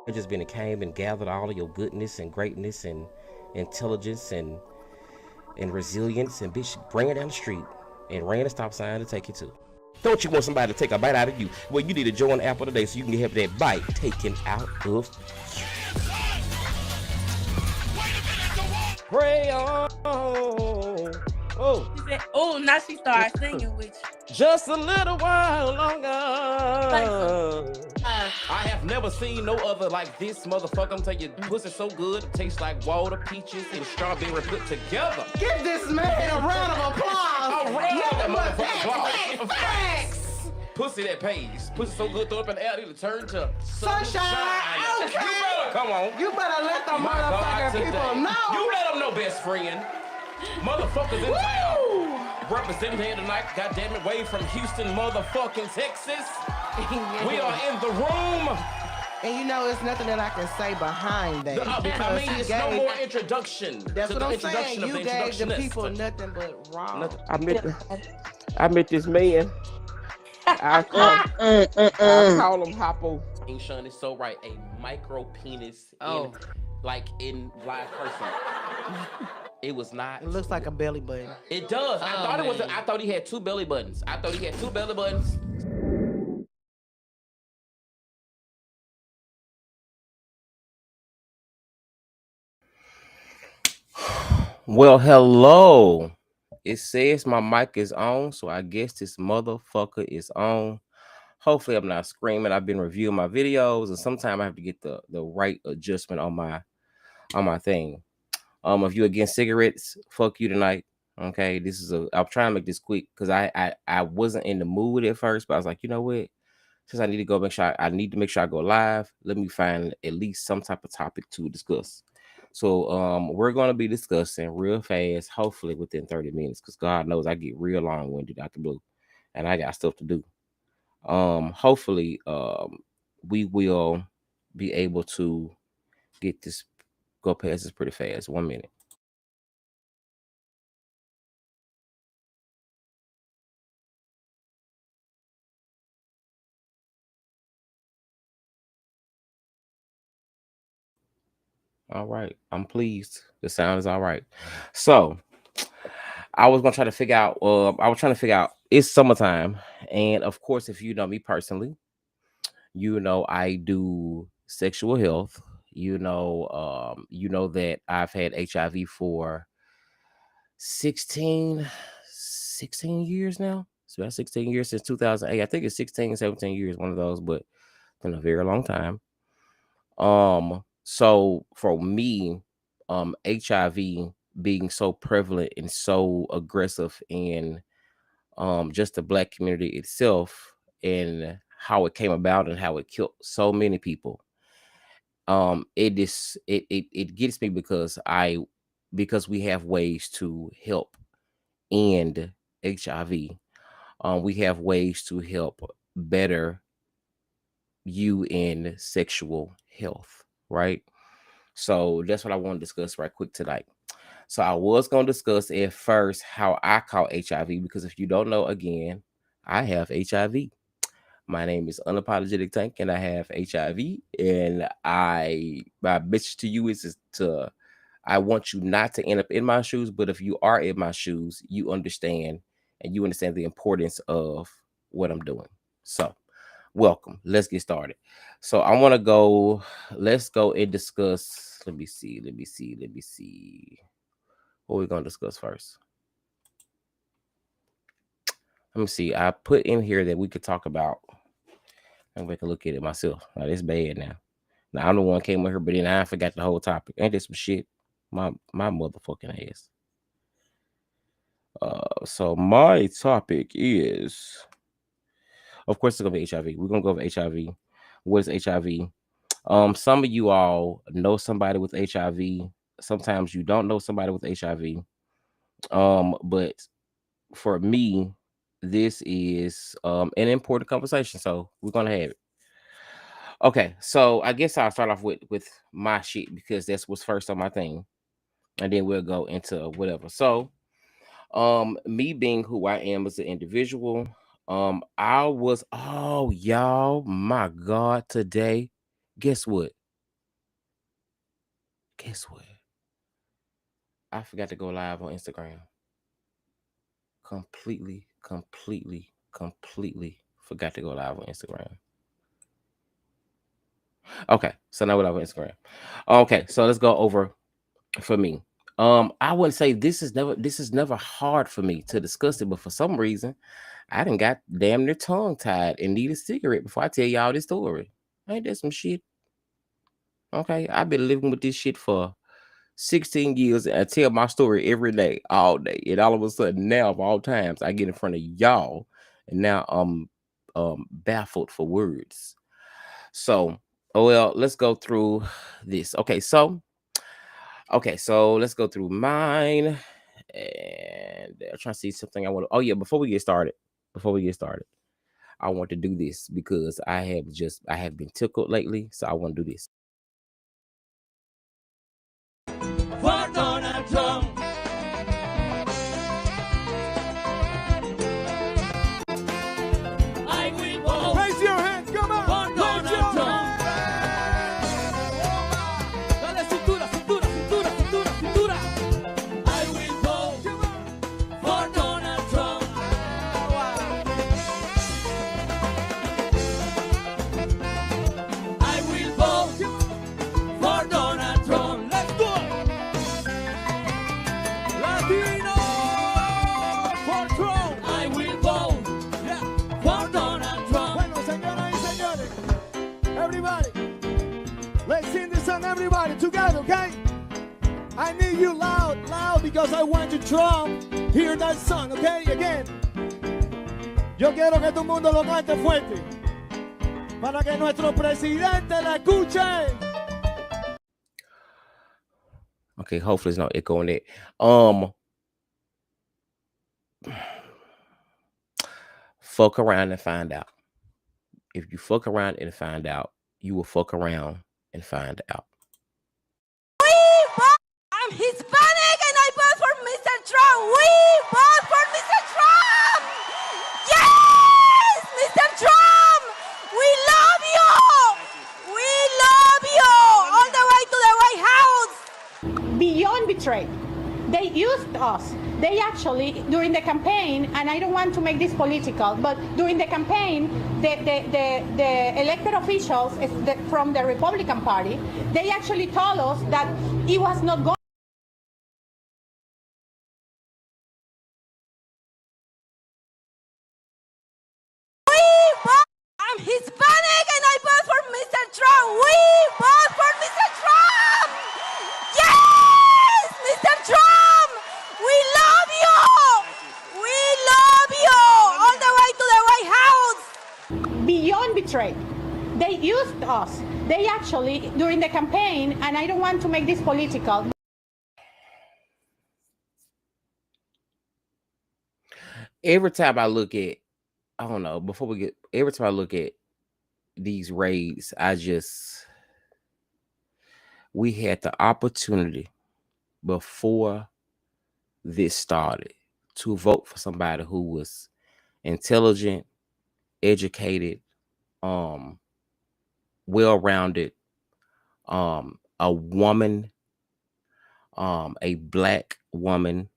It just been came and gathered all of your goodness and greatness and intelligence and resilience and bitch bring it down the street and ran a stop sign to take you to. Don't you want somebody to take a bite out of you? Well, you need to join the apple today so you can have that bite taken out of pray on. Oh, She said, "Oh, now she started singing with just a little while longer. you." I have never seen no other like this motherfucker. I'm telling you, pussy so good, it tastes like water, peaches, and strawberry put together. Give this man a round of applause. A round of Nothing but motherfucking applause. facts. Pussy that pays. Pussy so good, throw up in the air, it'll turn to Sunshine. Okay. Come on. You better let the My God, motherfucking today. people know. You let them know, best friend. Motherfuckers in town. Woo! Representing here tonight, goddamn it, way from Houston, motherfucking Texas. We are in the room. And you know, it's nothing that I can say behind that. I mean, he it's gave, no more introduction. That's to what the I'm introduction saying. of You the gave the introductionist. people nothing but wrong. I met this man. I call him Hoppo. King Sean is so right. A micro penis Oh. in live person. It was not. It looks like a belly button. It does. I thought it was. man. I thought he had two belly buttons. I thought he had two belly buttons. Well, hello. It says my mic is on, so I guess this motherfucker is on. Hopefully, I'm not screaming. I've been reviewing my videos, and sometimes I have to get the right adjustment on my thing. If you against cigarettes, fuck you tonight. Okay, this is I'm trying to make this quick because I wasn't in the mood at first, but I was like, you know what? Since I need to go make sure I need to make sure I go live, let me find at least some type of topic to discuss. So we're gonna be discussing real fast, hopefully within 30 minutes, because God knows I get real long-winded out the blue and I got stuff to do. Hopefully we will be able to get this go past this pretty fast. 1 minute. All right. I'm pleased. The sound is all right. So I was gonna try to figure out. I was trying to figure out. It's summertime, and of course, if you know me personally, you know I do sexual health. You know that I've had HIV for 16, 16 years now. It's about 16 years since 2008. I think it's 16, 17 years, one of those, but been a very long time. So for me, HIV being so prevalent and so aggressive in just the black community itself and how it came about and how it killed so many people. It gets me because we have ways to help end HIV. We have ways to help better you in sexual health, right? So that's what I want to discuss right quick tonight. So I was going to discuss at first how I caught HIV because if you don't know, again, I have HIV. My name is Unapologetic Tank, and I have HIV. And my message to you is to I want you not to end up in my shoes, but if you are in my shoes, you understand and you understand the importance of what I'm doing. So welcome. Let's get started. So I want to go. Let's go and discuss. Let me see. What we're gonna discuss first. Let me see. I put in here that we could talk about. I'm going to look at it myself. Now it's bad now. Now I'm the one came with her, but then I forgot the whole topic. Ain't this some shit? My motherfucking ass. So my topic is, of course, it's gonna be HIV. We're gonna go over HIV. What is HIV? Some of you all know somebody with HIV. Sometimes you don't know somebody with HIV. But for me, this is an important conversation. So we're gonna have it. Okay, so I guess I'll start off with my shit because that's what's first on my thing, and then we'll go into whatever. So, me being who I am as an individual, I was oh y'all, my God, today, guess what? guess what? I forgot to go live on Instagram. Completely forgot to go live on Instagram. Okay, so now we're live on Instagram. Okay, so let's go over for me. I wouldn't say this is never hard for me to discuss it, but for some reason, I done got damn near tongue tied and need a cigarette before I tell y'all this story. Ain't that some shit? Okay, I've been living with this shit for 16 years and I tell my story every day, all day. And all of a sudden, now of all times, I get in front of y'all and now I'm baffled for words. So, well, let's go through this. Okay, so let's go through mine. And I'm trying to see something I want to. Oh, yeah, before we get started, I want to do this because I have been tickled lately. So I want to do this. For Donald Trump. I will vote. Raise your hand, come on. For Donald Trump. Dale cintura, cintura, cintura, cintura, cintura. I will vote for Donald Trump. I will vote for Donald Trump. Let's do it. Latino for Trump. I will vote Yeah. for Donald Trump. Bueno, señoras y señores, everybody, let's sing this song, everybody, together, okay? I need you loud, because I want you Trump. Hear that song, okay? Again. Yo quiero que todo el mundo lo cante fuerte, para que nuestro presidente la escuche. Okay, hopefully there's no echo in it. Fuck around and find out. If you fuck around and find out, you will fuck around and find out. I'm Hispanic and I vote for Mr. Trump. We vote for Mr. Trump. Yes, Mr. Trump. We love you. We love you. All the way to the White House. Beyond betrayed. They used us. They actually, during the campaign, and I don't want to make this political, but during the campaign, the elected officials from the Republican Party, they actually told us that it was not going. I'm Hispanic and I vote for Mr. Trump. We vote for Mr. Trump. Yes, Mr. Trump. We love you. We love you. All the way to the White House. Beyond betrayed. They used us. They actually, during the campaign, and I don't want to make this political. Every time I look at, I don't know, every time I look at these raids, we had the opportunity before this started to vote for somebody who was intelligent, educated, well-rounded, a woman, a black woman,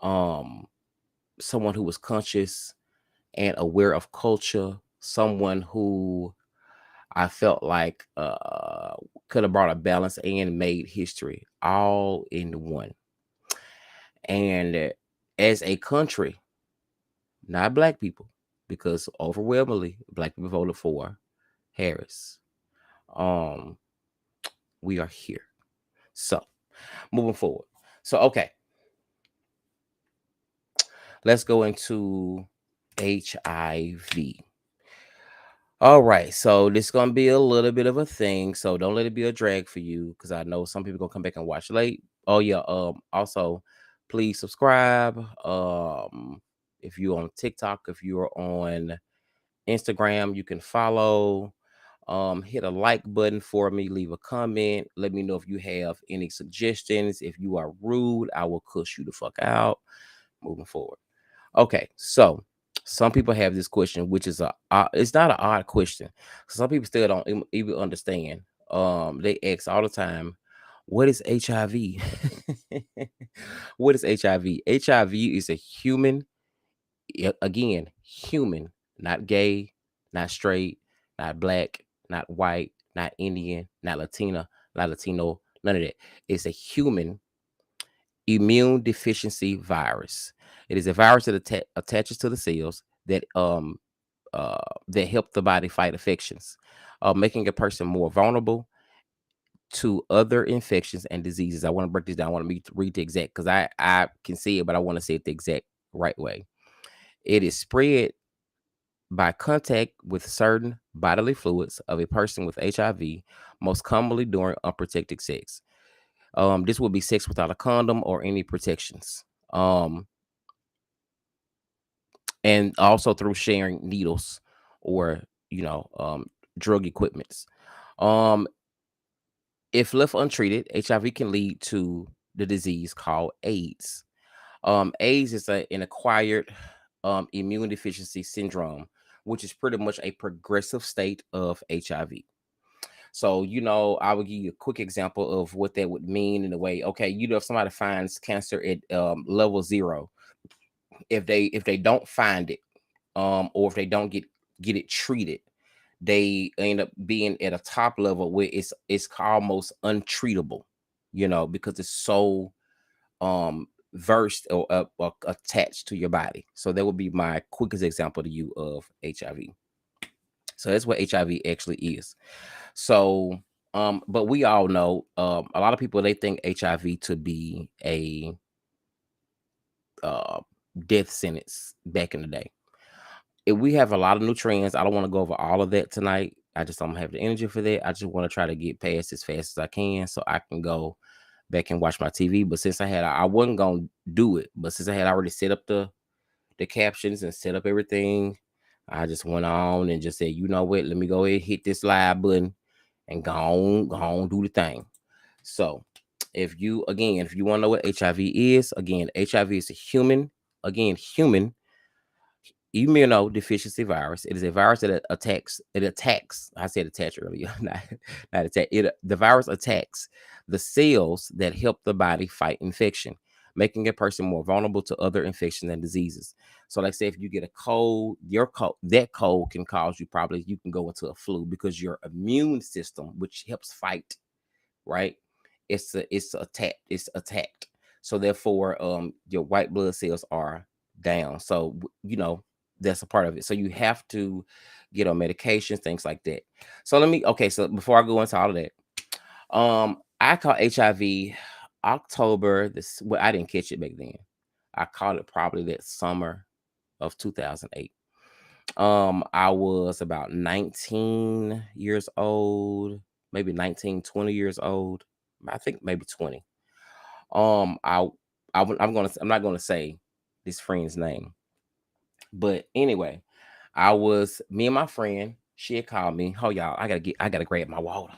someone who was conscious and aware of culture, someone who I felt like could have brought a balance and made history all in one. And as a country, not black people, because overwhelmingly black people voted for Harris. We are here. So moving forward. So, okay. Let's go into HIV. All right, so this is gonna be a little bit of a thing, so don't let it be a drag for you, because I know some people gonna come back and watch late. Oh yeah, also please subscribe. If you're on TikTok, if you're on Instagram, you can follow. Hit a like button for me, leave a comment, let me know if you have any suggestions. If you are rude, I will cuss you the fuck out. Moving forward. Okay, so some people have this question, which is it's not an odd question. Some people still don't even understand. They ask all the time, What is HIV? What is HIV? HIV is a human, again, human, not gay, not straight, not black, not white, not Indian, not Latina, not Latino, none of that. It's a human immune deficiency virus. It is a virus that attaches to the cells that help the body fight infections, making a person more vulnerable to other infections and diseases. I want to break this down. I want to read the exact, because I can see it, but I want to say it the exact right way. It is spread by contact with certain bodily fluids of a person with HIV, most commonly during unprotected sex. This would be sex without a condom or any protections. And also through sharing needles or, drug equipments. If left untreated, HIV can lead to the disease called AIDS. AIDS is an acquired immune deficiency syndrome, which is pretty much a progressive state of HIV. So, I will give you a quick example of what that would mean in a way. Okay, if somebody finds cancer at level 0, if they don't find it, or if they don't get it treated, they end up being at a top level where it's almost untreatable, because it's so versed or attached to your body. So that would be my quickest example to you of HIV. So that's what HIV actually is. So but we all know, a lot of people, they think HIV to be a death sentence back in the day. We have a lot of new trends. I don't want to go over all of that tonight. I just don't have the energy for that. I just want to try to get past as fast as I can so I can go back and watch my TV. But since I wasn't gonna do it, but since I had already set up the captions and set up everything, I just went on and just said, you know what, let me go ahead and hit this live button and go on do the thing. So if you want to know what HIV is, again, HIV is a human immunodeficiency virus. It is a virus that attacks. I said attach earlier, not attack. The virus attacks the cells that help the body fight infection, making a person more vulnerable to other infections and diseases. So, like, say if you get a cold, that cold can cause you can go into a flu, because your immune system, which helps fight, right? It's attacked. So therefore, your white blood cells are down. So that's a part of it. So you have to get on medications, things like that. So so before I go into all of that, I caught HIV October I didn't catch it back then. I caught it probably that summer of 2008. I was about 19 years old, maybe 19, 20 years old. I think maybe 20. I'm not gonna say this friend's name. But anyway, me and my friend, she had called me. Oh, y'all, I gotta grab my water.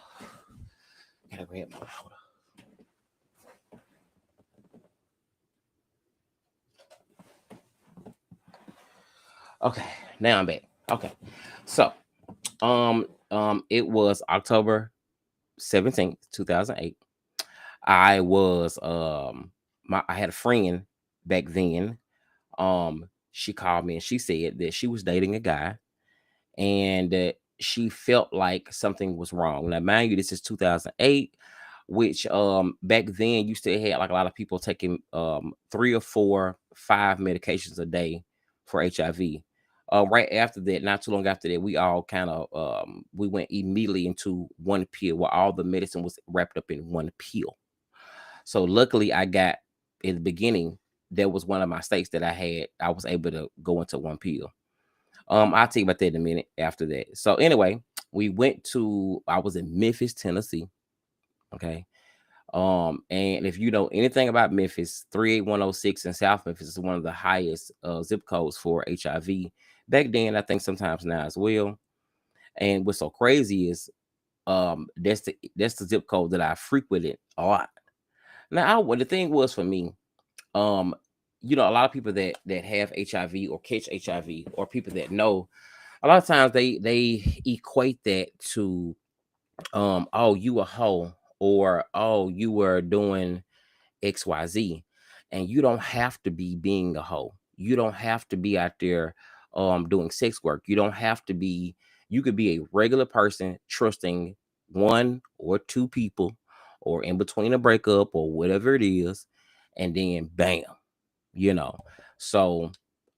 Okay, now I'm back. Okay. So, it was October 17th, 2008. I had a friend back then. She called me and she said that she was dating a guy and that she felt like something was wrong. Now, mind you, this is 2008, which back then you still had like a lot of people taking 3 or 4, 5 medications a day for HIV. Right after that, not too long after that, we all kind of we went immediately into one pill, where all the medicine was wrapped up in one pill. So luckily, I got, in the beginning, that was one of my states that I was able to go into one pill. I'll tell you about that in a minute after that. So anyway, I was in Memphis, Tennessee. Okay. And if you know anything about Memphis, 38106 in South Memphis is one of the highest zip codes for HIV. Back then, I think sometimes now as well. And what's so crazy is that's the zip code that I frequented a lot. Now, the thing was for me, a lot of people that have HIV or catch HIV, or people that know, a lot of times they equate that to, oh, you a hoe, or oh, you were doing XYZ. And you don't have to be being a hoe. You don't have to be out there doing sex work. You don't have to be, you could be a regular person trusting one or two people or in between a breakup or whatever it is, and then bam, you know. So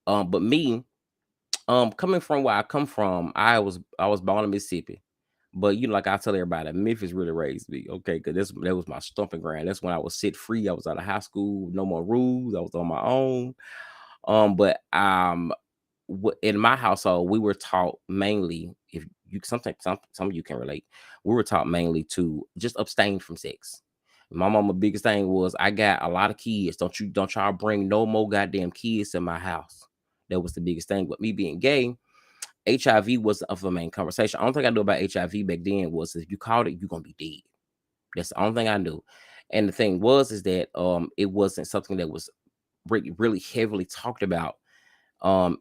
but me, coming from where I come from, I was born in Mississippi. But like I tell everybody, Memphis really raised me, okay? Because that was my stomping ground. That's when I was set free. I was out of high school, no more rules. I was on my own. But in my household, we were taught mainly, if you sometimes some of you can relate, we were taught mainly to just abstain from sex. My mama biggest thing was, I got a lot of kids. Don't y'all bring no more goddamn kids in my house. That was the biggest thing. But me being gay, HIV was of a main conversation. The only thing I knew about HIV back then was, if you caught it, you're gonna be dead. That's the only thing I knew. And the thing is that it wasn't something that was really heavily talked about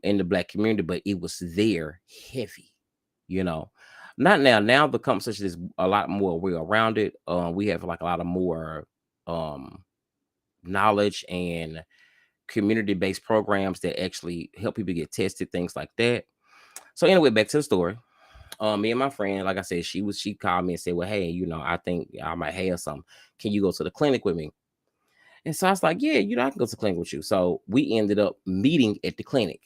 in the Black community, but it was there heavy, you know. Not now. Now the conversation is a lot more well rounded. We have like a lot of more knowledge and community based programs that actually help people get tested, things like that. So anyway, back to the story. Me and my friend, like I said, she called me and said, well, hey, I think I might have something. Can you go to the clinic with me? And so I was like, yeah, I can go to the clinic with you. So we ended up meeting at the clinic.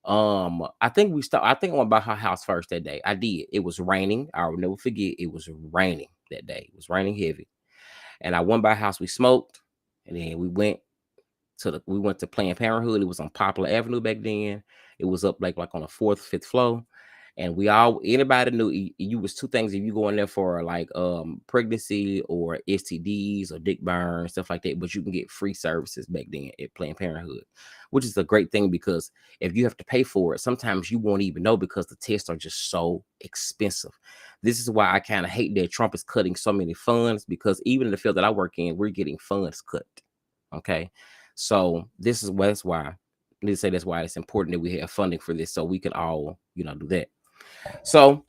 I think I went by her house first that day. I did. It was raining. I'll never forget. It was raining that day. It was raining heavy. And I went by her house, we smoked, and then we went to Planned Parenthood. It was on Poplar Avenue back then. It was up like on the 4th, 5th floor. And anybody knew you was two things. If you go in there for like pregnancy or STDs or dick burn, stuff like that, but you can get free services back then at Planned Parenthood, which is a great thing, because if you have to pay for it, sometimes you won't even know, because the tests are just so expensive. This is why I kind of hate that Trump is cutting so many funds, because even in the field that I work in, we're getting funds cut. Okay. So that's why I need to say that's why it's important that we have funding for this, so we can all, do that. So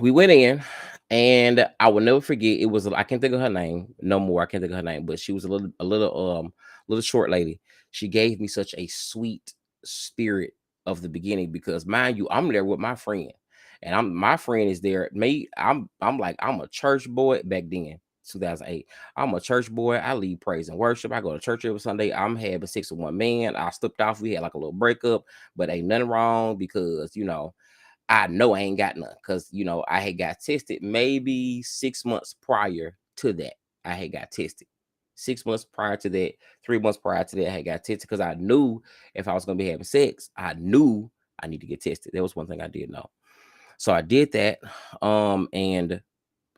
we went in, and I will never forget. It was, I can't think of her name no more. I can't think of her name, but she was a little short lady. She gave me such a sweet spirit of the beginning, because mind you, I'm there with my friend, and my friend is there. I'm a church boy back then. 2008. I'm a church boy. I lead praise and worship. I go to church every Sunday. I'm having sex with one man. I slipped off. We had like a little breakup, but ain't nothing wrong, because I know I ain't got none, because I had got tested maybe 6 months prior to that. I had got tested 6 months prior to that, 3 months prior to that. I had got tested, because I knew if I was going to be having sex, I knew I need to get tested. That was one thing I did know. So I did that. And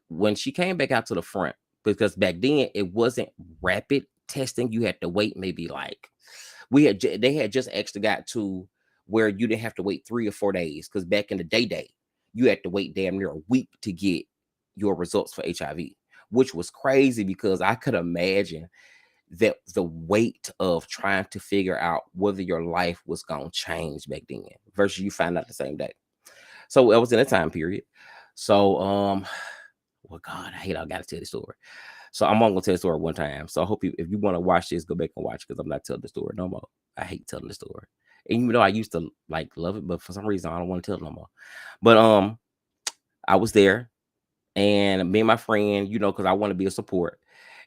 when she came back out to the front, because back then it wasn't rapid testing, you had to wait maybe like they had just actually got to where you didn't have to wait 3 or 4 days, because back in the day, you had to wait damn near a week to get your results for HIV, which was crazy, because I could imagine that the weight of trying to figure out whether your life was going to change back then versus you find out the same day. So it was in a time period. So, well, God, I got to tell the story. So I'm only going to tell the story one time. So I hope if you want to watch this, go back and watch, because I'm not telling the story no more. I hate telling the story. And even though I used to love it, but for some reason I don't want to tell it no more. But I was there, and me and my friend, because I want to be a support.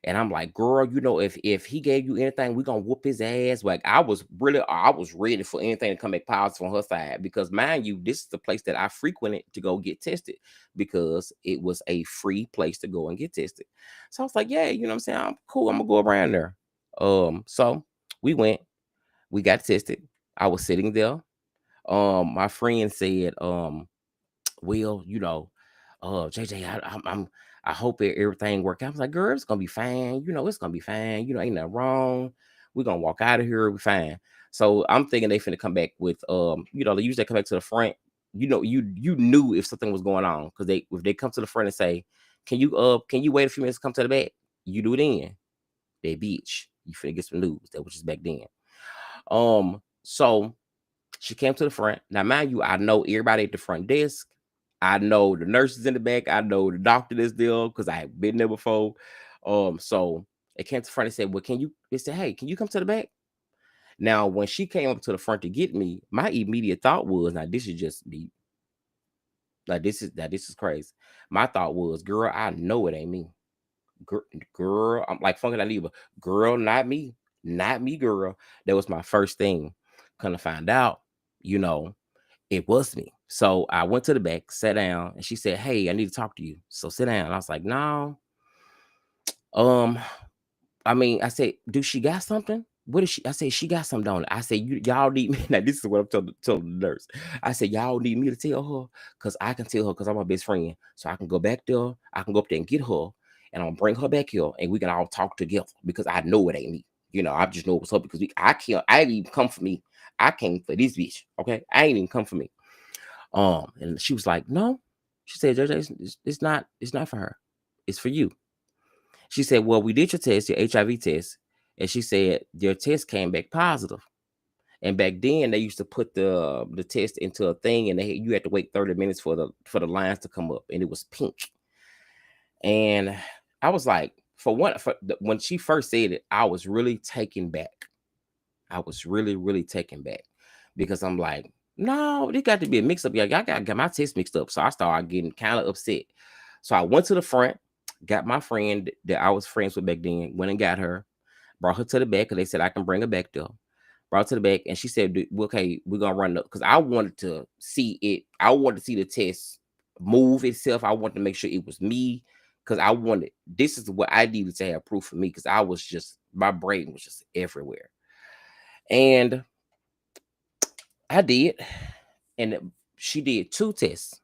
And I'm like, girl, if he gave you anything, we're gonna whoop his ass. Like, I was ready for anything to come back positive on her side, because mind you, this is the place that I frequented to go get tested, because it was a free place to go and get tested. So I was like, yeah, what I'm saying, I'm cool, I'm gonna go around there. So we went, we got tested. I was sitting there. My friend said, well, JJ, I hope everything work out. I was like, girl, it's gonna be fine. It's gonna be fine. Ain't nothing wrong. We're gonna walk out of here. We're fine. So I'm thinking they finna come back with, they usually come back to the front. You knew if something was going on, because if they come to the front and say, can you wait a few minutes to come to the back? You do it in. They bitch. You finna get some news. That was just back then. So she came to the front. Now, mind you, I know everybody at the front desk. I know the nurses in the back. I know the doctor that's there because I have been there before. So it came to the front and said, "Well, can you?" They said, "Hey, can you come to the back?" Now, when she came up to the front to get me, my immediate thought was, "Now this is just me. Like this is crazy." My thought was, "Girl, I know it ain't me. Girl, I'm like funky like but girl, not me, not me, girl." That was my first thing. Kind of find out, you know, it was me. So I went to the back, sat down, and she said, "Hey, I need to talk to you. So sit down." And I was like, "No, um, I mean," I said, "Do she got something? What is she?" I said, "She got something on it." I said, y'all need me." Now, this is what I'm telling the nurse. I said, "Y'all need me to tell her because I can tell her because I'm my best friend. So I can go back there. I can go up there and get her and I'm gonna bring her back here and we can all talk together because I know it ain't me. I just know what's up because I ain't even come for me. I came for this bitch. Okay. I ain't even come for me." And she was like, "No." She said, "JJ, it's not for her. It's for you." She said, "Well, we did your test, your HIV test." And she said, "Your test came back positive." And back then they used to put the test into a thing and you had to wait 30 minutes for the lines to come up and it was pink. And I was like, when she first said it, I was really taken back. I was really, really taken back because I'm like, no, there got to be a mix up. Yeah, I got my test mixed up. So I started getting kind of upset. So I went to the front, got my friend that I was friends with back then, went and got her, brought her to the back because they said I can bring her back there. Brought her to the back, and she said, "Okay, we're gonna run up," because I wanted to see it. I wanted to see the test move itself. I wanted to make sure it was me because I wanted. This is what I needed to have proof for me because I was just my brain was just everywhere, and I did, and she did two tests.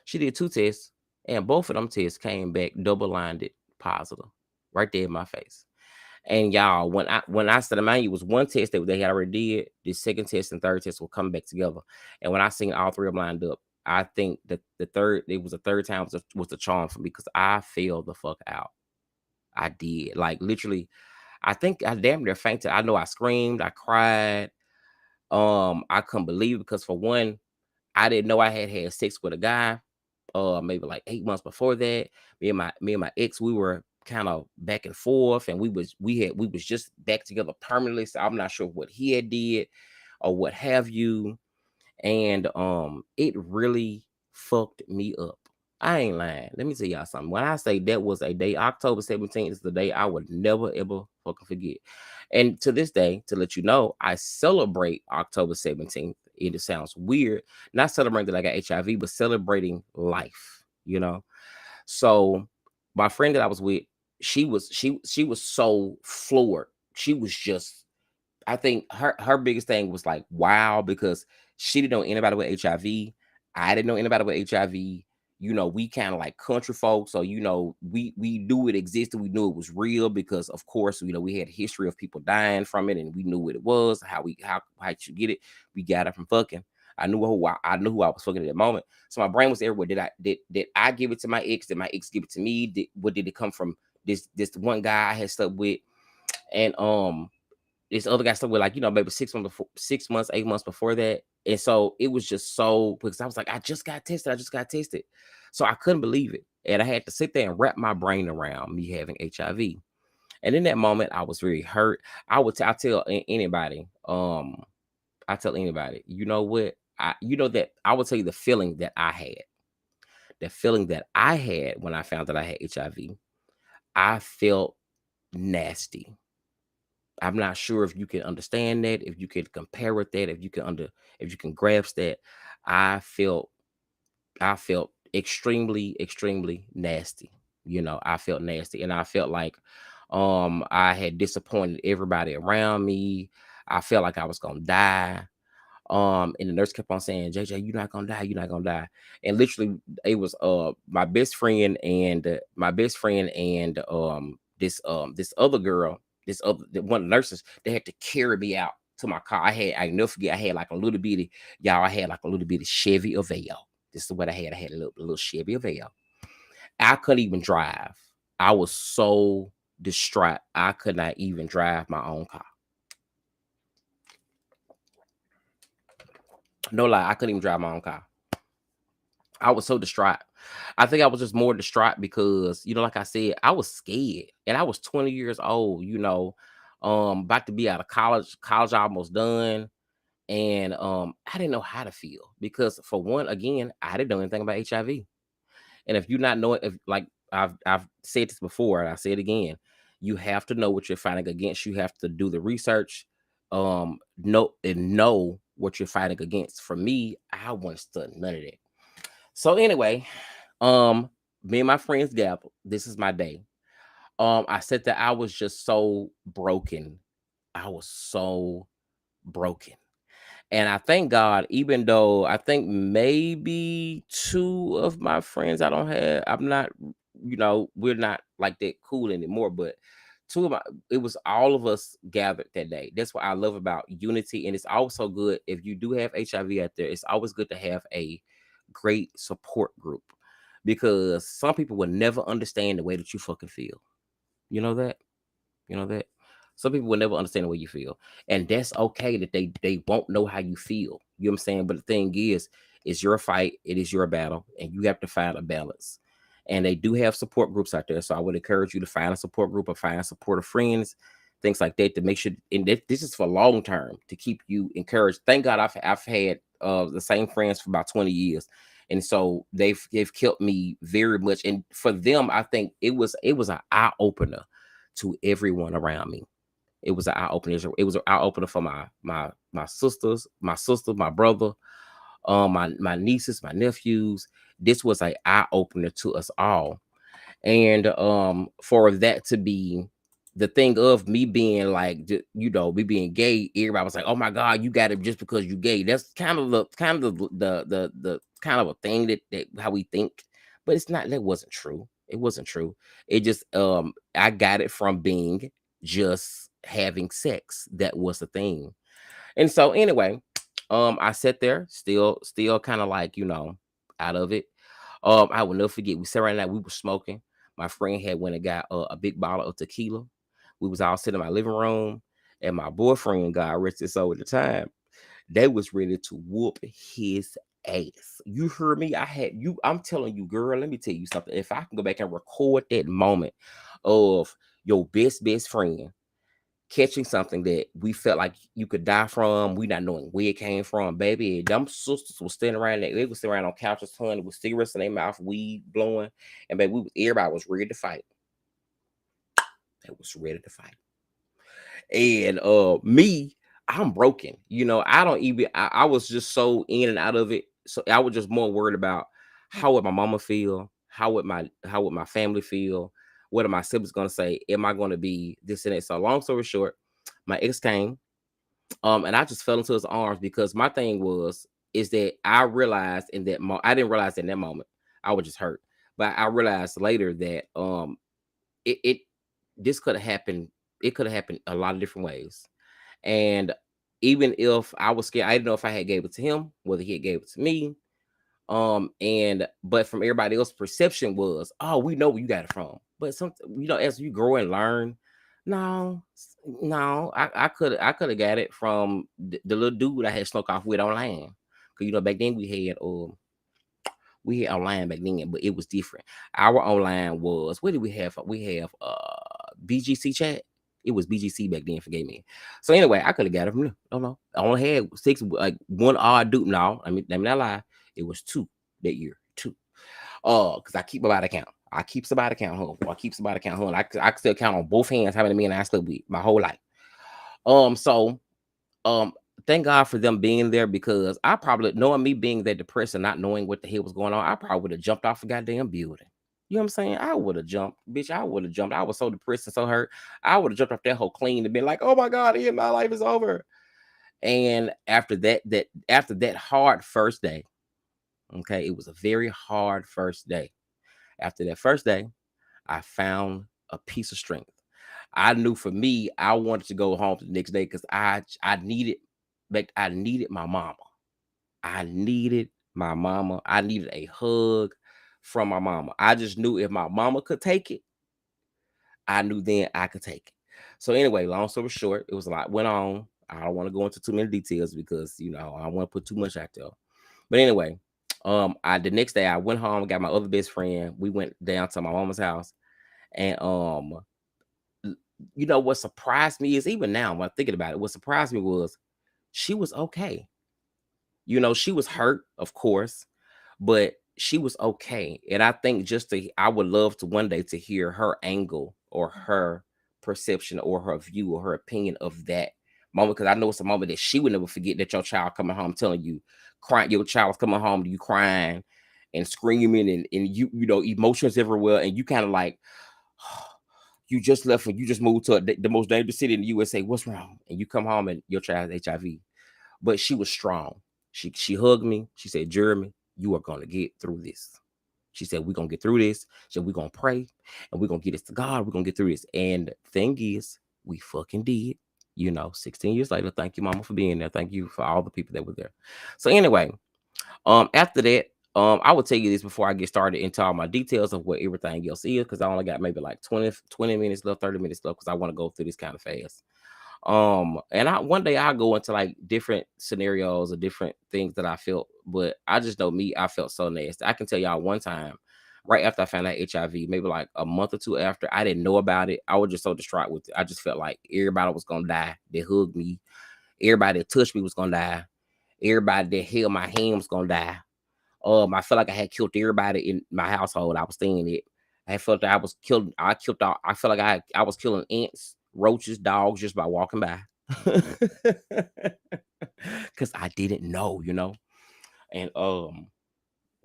She did two tests, and both of them tests came back double-blinded positive, right there in my face. And y'all, when I said, mind you, was one test that they had already did. The second test and third test will come back together. And when I seen all three of them lined up, I think that the third time was the charm for me because I fell the fuck out. I did, like, literally. I think I damn near fainted. I know I screamed, I cried. I couldn't believe it because for one, I didn't know I had sex with a guy. Maybe like 8 months before that. Me and my ex, we were kind of back and forth, and we was just back together permanently. So I'm not sure what he had did or what have you. And it really fucked me up. I ain't lying. Let me tell y'all something. When I say that was a day, October 17th is the day I would never ever fucking forget. And to this day, to let you know, I celebrate October 17th. It sounds weird, not celebrating that I got HIV, but celebrating life. So my friend that I was with, she was so floored. She was just, I think her biggest thing was like, wow, because she didn't know anybody with HIV. I didn't know anybody with HIV. We kind of like country folks, so we knew it existed. We knew it was real because, of course, we had a history of people dying from it, and we knew what it was. How you get it? We got it from fucking. I knew who I was fucking at that moment. So my brain was everywhere. Did I give it to my ex? Did my ex give it to me? What did it come from? This one guy I had stuck with, and this other guy stuck with maybe 6 months, 8 months before that. And so it was just so, because I was like, I just got tested. So I couldn't believe it. And I had to sit there and wrap my brain around me having HIV. And in that moment, I was very hurt. I tell anybody, you know what? That I would tell you the feeling that I had. The feeling that I had when I found that I had HIV. I felt nasty. I'm not sure if you can understand that, if you can compare with that, if you can grasp that. I felt extremely, extremely nasty. I felt nasty, and I felt like I had disappointed everybody around me. I felt like I was gonna die. And the nurse kept on saying, "JJ, you're not gonna die, you're not gonna die." And literally, it was my best friend and this other girl, one of the nurses, they had to carry me out to my car. I never forget, I had like a little bitty, y'all, I had like a little bitty Chevy Aveo. This is what I had. I had a little Chevy Aveo. I couldn't even drive. I was so distraught. I could not even drive my own car. No lie, I couldn't even drive my own car. I was so distraught. I think I was just more distraught because, like I said, I was scared and I was 20 years old, about to be out of college, almost done. And I didn't know how to feel because for one, again, I didn't know anything about HIV. And if you not know it, if like I've said this before, and I say it again, you have to know what you're fighting against. You have to do the research, know what you're fighting against. For me, I wasn't studying none of that. So anyway, me and my friends gathered. This is my day. I said that I was just so broken. I was so broken. And I thank God, even though I think maybe two of my friends I'm not, we're not like that cool anymore, but it was all of us gathered that day. That's what I love about unity. And it's also good if you do have HIV out there, it's always good to have a great support group because some people will never understand the way that you fucking feel. You know that? You know that? Some people will never understand the way you feel. And that's okay that they won't know how you feel. You know what I'm saying? But the thing is, it's your fight, it is your battle, and you have to find a balance. And they do have support groups out there. So I would encourage you to find a support group or find supportive friends, things like that, to make sure. And this is for long term to keep you encouraged. Thank God I've had the same friends for about 20 years. And so they've kept me very much. And for them, I think it was an eye opener to everyone around me. It was an eye opener. It was an eye opener for my sisters, my brother, my nieces, my nephews. This was an eye opener to us all. And for that to be the thing of me being like, me being gay, everybody was like, "Oh my God, you got it just because you gay." That's kind of the kind of a thing that how we think, but it's not. That wasn't true. It wasn't true. It just I got it from being just having sex. That was the thing. And so anyway, I sat there still kind of like, out of it. I will never forget. We sat right now. We were smoking. My friend had went and got a big bottle of tequila. We was all sitting in my living room, and my boyfriend, God rest his soul at the time, they was ready to whoop his ass. You heard me? I'm telling you, girl, let me tell you something. If I can go back and record that moment of your best friend catching something that we felt like you could die from, we not knowing where it came from, baby. Them sisters was standing around there. They was sitting around on couches, honey, with cigarettes in their mouth, weed blowing, and baby, everybody was ready to fight. They was ready to fight. And me, I'm broken. I was just so in and out of it. So I was just more worried about how would my mama feel, how would my family feel, what are my siblings gonna say? Am I gonna be this and that? So long story short, my ex came, and I just fell into his arms because my thing is that I realized I didn't realize in that moment. I was just hurt, but I realized later that this could have happened. It could have happened a lot of different ways. And even if I was scared, I didn't know if I had gave it to him, whether he had gave it to me. But from everybody else's perception was, oh, we know where you got it from. But as you grow and learn, no, I could have got it from the little dude I had snuck off with online. Because back then we had online back then, but it was different. Our online was, what did we have? We have BGC chat. It was BGC back then, forgave me. So anyway, I could have got it from. I don't know. I only had 6, like one odd dude. No, let me not lie. It was 2 that year. 2. Because I keep somebody account. I keep somebody account home. I can still count on both hands how many men I slept with my whole life. So thank God for them being there, because I probably, knowing me being that depressed and not knowing what the hell was going on, I probably would have jumped off a goddamn building. You know what I'm saying? I would have jumped, bitch. I would have jumped. I was so depressed and so hurt. I would have jumped off that whole clean and been like, "Oh my God, my life is over." And after that hard first day, okay, it was a very hard first day. After that first day, I found a piece of strength. I knew for me, I wanted to go home the next day because I needed my mama. I needed my mama. I needed a hug from my mama. I just knew if my mama could take it, I knew then I could take it. So anyway, long story short, it was a lot went on. I don't want to go into too many details because I don't want to put too much out there. But anyway, I the next day I went home, got my other best friend. We went down to my mama's house, and you know what surprised me is even now when I'm thinking about it, what surprised me was she was okay. You know, she was hurt, of course, but she was okay. And I think I would love to one day to hear her angle or her perception or her view or her opinion of that moment. Because I know it's a moment that she would never forget, that your child coming home telling you, crying, your child's coming home to you crying and screaming and you know, emotions everywhere. And you kind of like, you just left and you just moved to the most dangerous city in the USA. What's wrong? And you come home and your child has HIV. But she was strong. She hugged me. She said, Jeremy, you are gonna get through this. She said, we're gonna get through this. She said, we're gonna pray and we're gonna get this to God. We're gonna get through this. And thing is, we fucking did. You know, 16 years later. Thank you, mama, for being there. Thank you for all the people that were there. So anyway, after that, I will tell you this before I get started into all my details of what everything else is, because I only got maybe like 20 minutes left, 30 minutes left, because I want to go through this kind of fast. And one day I'll go into like different scenarios or different things that I felt, but I just know me, I felt so nasty. I can tell y'all one time, right after I found out HIV, maybe like a month or two after, I didn't know about it. I was just so distraught with it. I just felt like everybody was gonna die. They hugged me. Everybody that touched me was gonna die. Everybody that held my hand was gonna die. I felt like I had killed everybody in my household I was staying at. I felt that I was killed. I felt like I was killing ants, roaches, dogs just by walking by. Because I didn't know, you know. And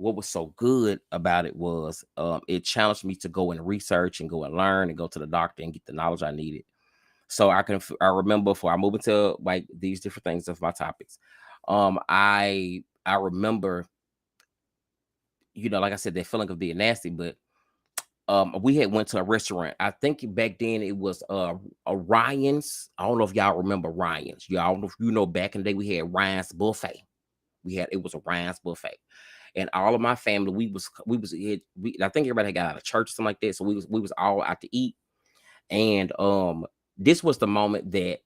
what was so good about it was it challenged me to go and research and go and learn and go to the doctor and get the knowledge I needed. So I remember before I move into like these different things of my topics. I remember, you know, like I said, that feeling of being nasty, but we had went to a restaurant. I think back then it was a Ryan's. I don't know if y'all remember Ryan's. Y'all know if you know back in the day we had Ryan's buffet. It was a Ryan's buffet. And all of my family, I think everybody had got out of church or something like that. So we was all out to eat. And this was the moment that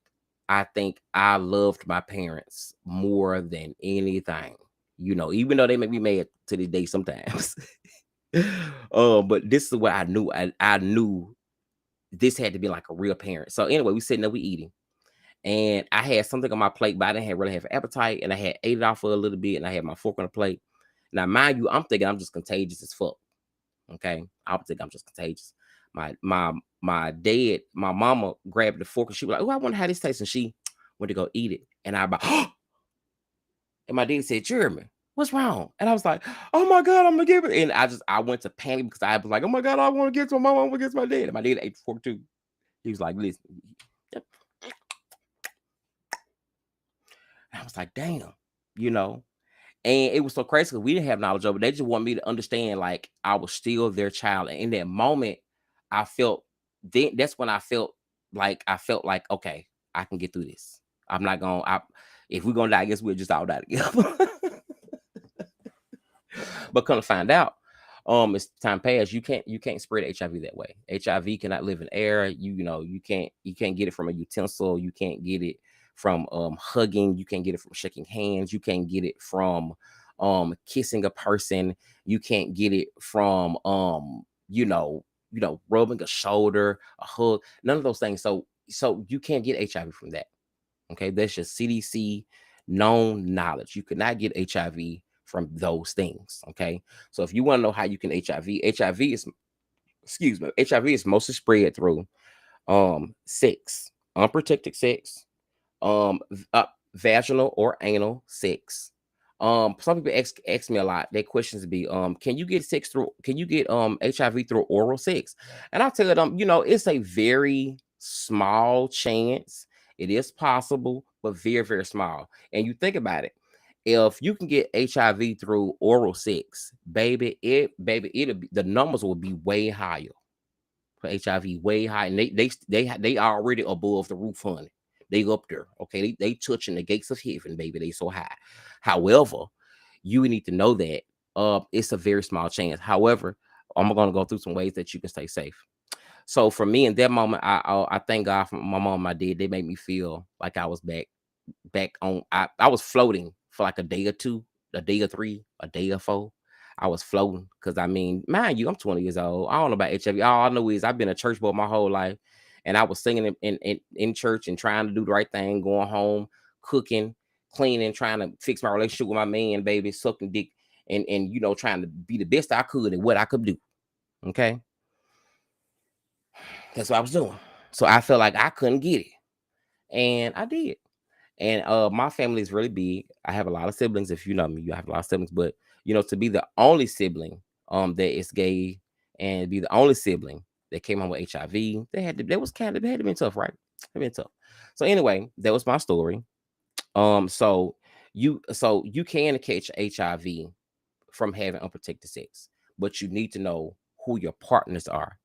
I think I loved my parents more than anything. You know, even though they make me mad to this day sometimes. But this is what I knew. I knew this had to be like a real parent. So anyway, we sitting there, we eating. And I had something on my plate, but I didn't really have appetite. And I had ate it off for a little bit, and I had my fork on the plate. Now, mind you, I'm thinking I'm just contagious as fuck. Okay. I think I'm just contagious. My dad, my mama grabbed the fork and she was like, oh, I wonder how this tastes. And she went to go eat it. And I about, and my dad said, Jeremy, what's wrong? And I was like, oh my God, I'm gonna give it. And I went to panic because I was like, oh my God, I want to get to my mama, I want to get to my dad. And my dad ate the fork too. He was like, listen. And I was like, damn, you know. And it was so crazy because we didn't have knowledge of it. They just want me to understand, like, I was still their child. And in that moment, that's when I felt like, okay, I can get through this. I'm not gonna, if we're gonna die, I guess we'll just all die together. But come to find out, as time passed, you can't spread HIV that way. HIV cannot live in air. You can't get it from a utensil. You can't get it from hugging. You can't get it from shaking hands. You can't get it from kissing a person. You can't get it from rubbing a shoulder, a hug, none of those things. So you can't get HIV from that. Okay, that's just CDC known knowledge. You cannot get HIV from those things. Okay, so if you want to know how you can HIV is mostly spread through sex, unprotected sex, vaginal or anal sex. Some people ask me a lot. Their questions be, can you get HIV through oral sex? And I tell them, it's a very small chance. It is possible, but very, very small. And you think about it. If you can get HIV through oral sex, the numbers will be way higher for HIV, way high. And they are already above the roof, honey. They up there, okay? They touching the gates of heaven, baby. They so high. However, you need to know that it's a very small chance. However, I'm going to go through some ways that you can stay safe. So for me, in that moment, I thank God for my mom and my dad. They made me feel like I was back on. I was floating for like a day or two a day or 3, a day or 4. I was floating because I mean, mind you, I'm 20 years old. I don't know about HIV. All I know is I've been a church boy my whole life, and I was singing in church and trying to do the right thing, going home, cooking, cleaning, trying to fix my relationship with my man, baby, sucking dick, and you know, trying to be the best I could at what I could do. Okay, that's what I was doing. So I felt like I couldn't get it, and I did. And my family is really big. I have a lot of siblings. If you know me, you have a lot of siblings. But you know, to be the only sibling that is gay and be the only sibling that came home with HIV, they had to been tough, right? It been tough. So anyway, that was my story. So you can catch HIV from having unprotected sex, but you need to know who your partners are,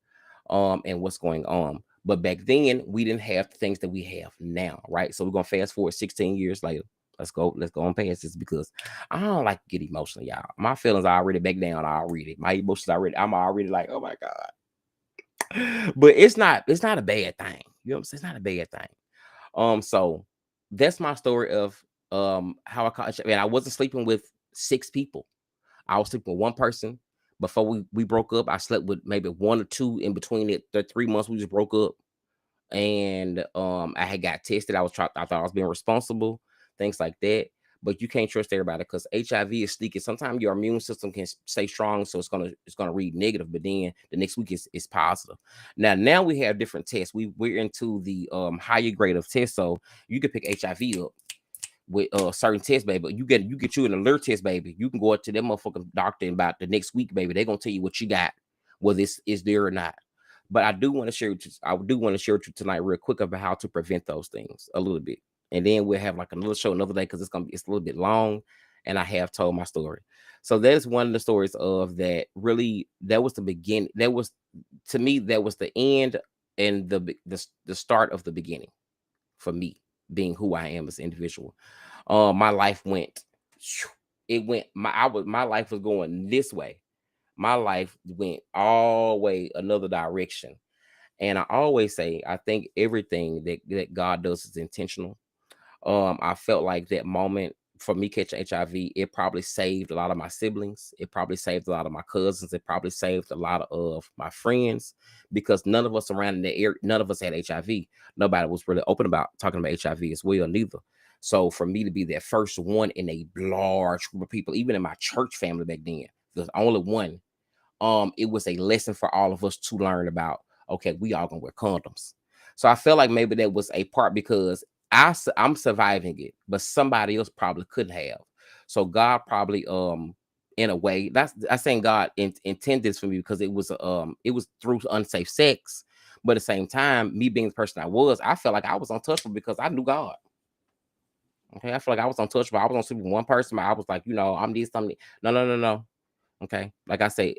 and what's going on. But back then, we didn't have the things that we have now, right? So we're gonna fast forward 16 years later. Let's go on past this because I don't like to get emotional, y'all. My feelings are already back down already. My emotions I'm already like, oh my God. But it's not a bad thing. You know what I'm saying? It's not a bad thing. So that's my story of how I caught. I wasn't sleeping with 6 people. I was sleeping with one person. Before we broke up, I slept with maybe 1 or 2 in between it. The 3 months we just broke up, and I had got tested. I thought I was being responsible, things like that. But you can't trust everybody because HIV is sneaky. Sometimes your immune system can stay strong, so it's gonna read negative, but then the next week is positive. Now we have different tests. We're into the higher grade of tests, so you can pick HIV up with certain tests, baby. You get you an alert test, baby. You can go up to that motherfucking doctor in about the next week, baby. They're gonna tell you what you got, whether this is there or not. But I do want to share with you tonight real quick about how to prevent those things a little bit. And then we'll have like another show another day because it's a little bit long, and I have told my story. So that is one of the stories of that. Really, that was the beginning. That was, to me, that was the end and the start of the beginning for me being who I am as an individual. My life went, my life was going this way. My life went all way another direction. And I always say, I think everything that God does is intentional. I felt like that moment for me catching HIV, it probably saved a lot of my siblings. It probably saved a lot of my cousins. It probably saved a lot of my friends because none of us around in the area, none of us had HIV. Nobody was really open about talking about HIV as well, neither. So for me to be that first one in a large group of people, even in my church family back then, there's only one. It was a lesson for all of us to learn about. Okay, we all gonna wear condoms. So I felt like maybe that was a part because I'm surviving it, but somebody else probably couldn't have. So God probably in a way, I'm saying God intended this for me because it was through unsafe sex, but at the same time, me being the person I felt like I was untouchable because I knew God. Okay, I feel like I was untouchable. I was on sleep with one person, but I was like, I'm this, something. No. Okay, like I say,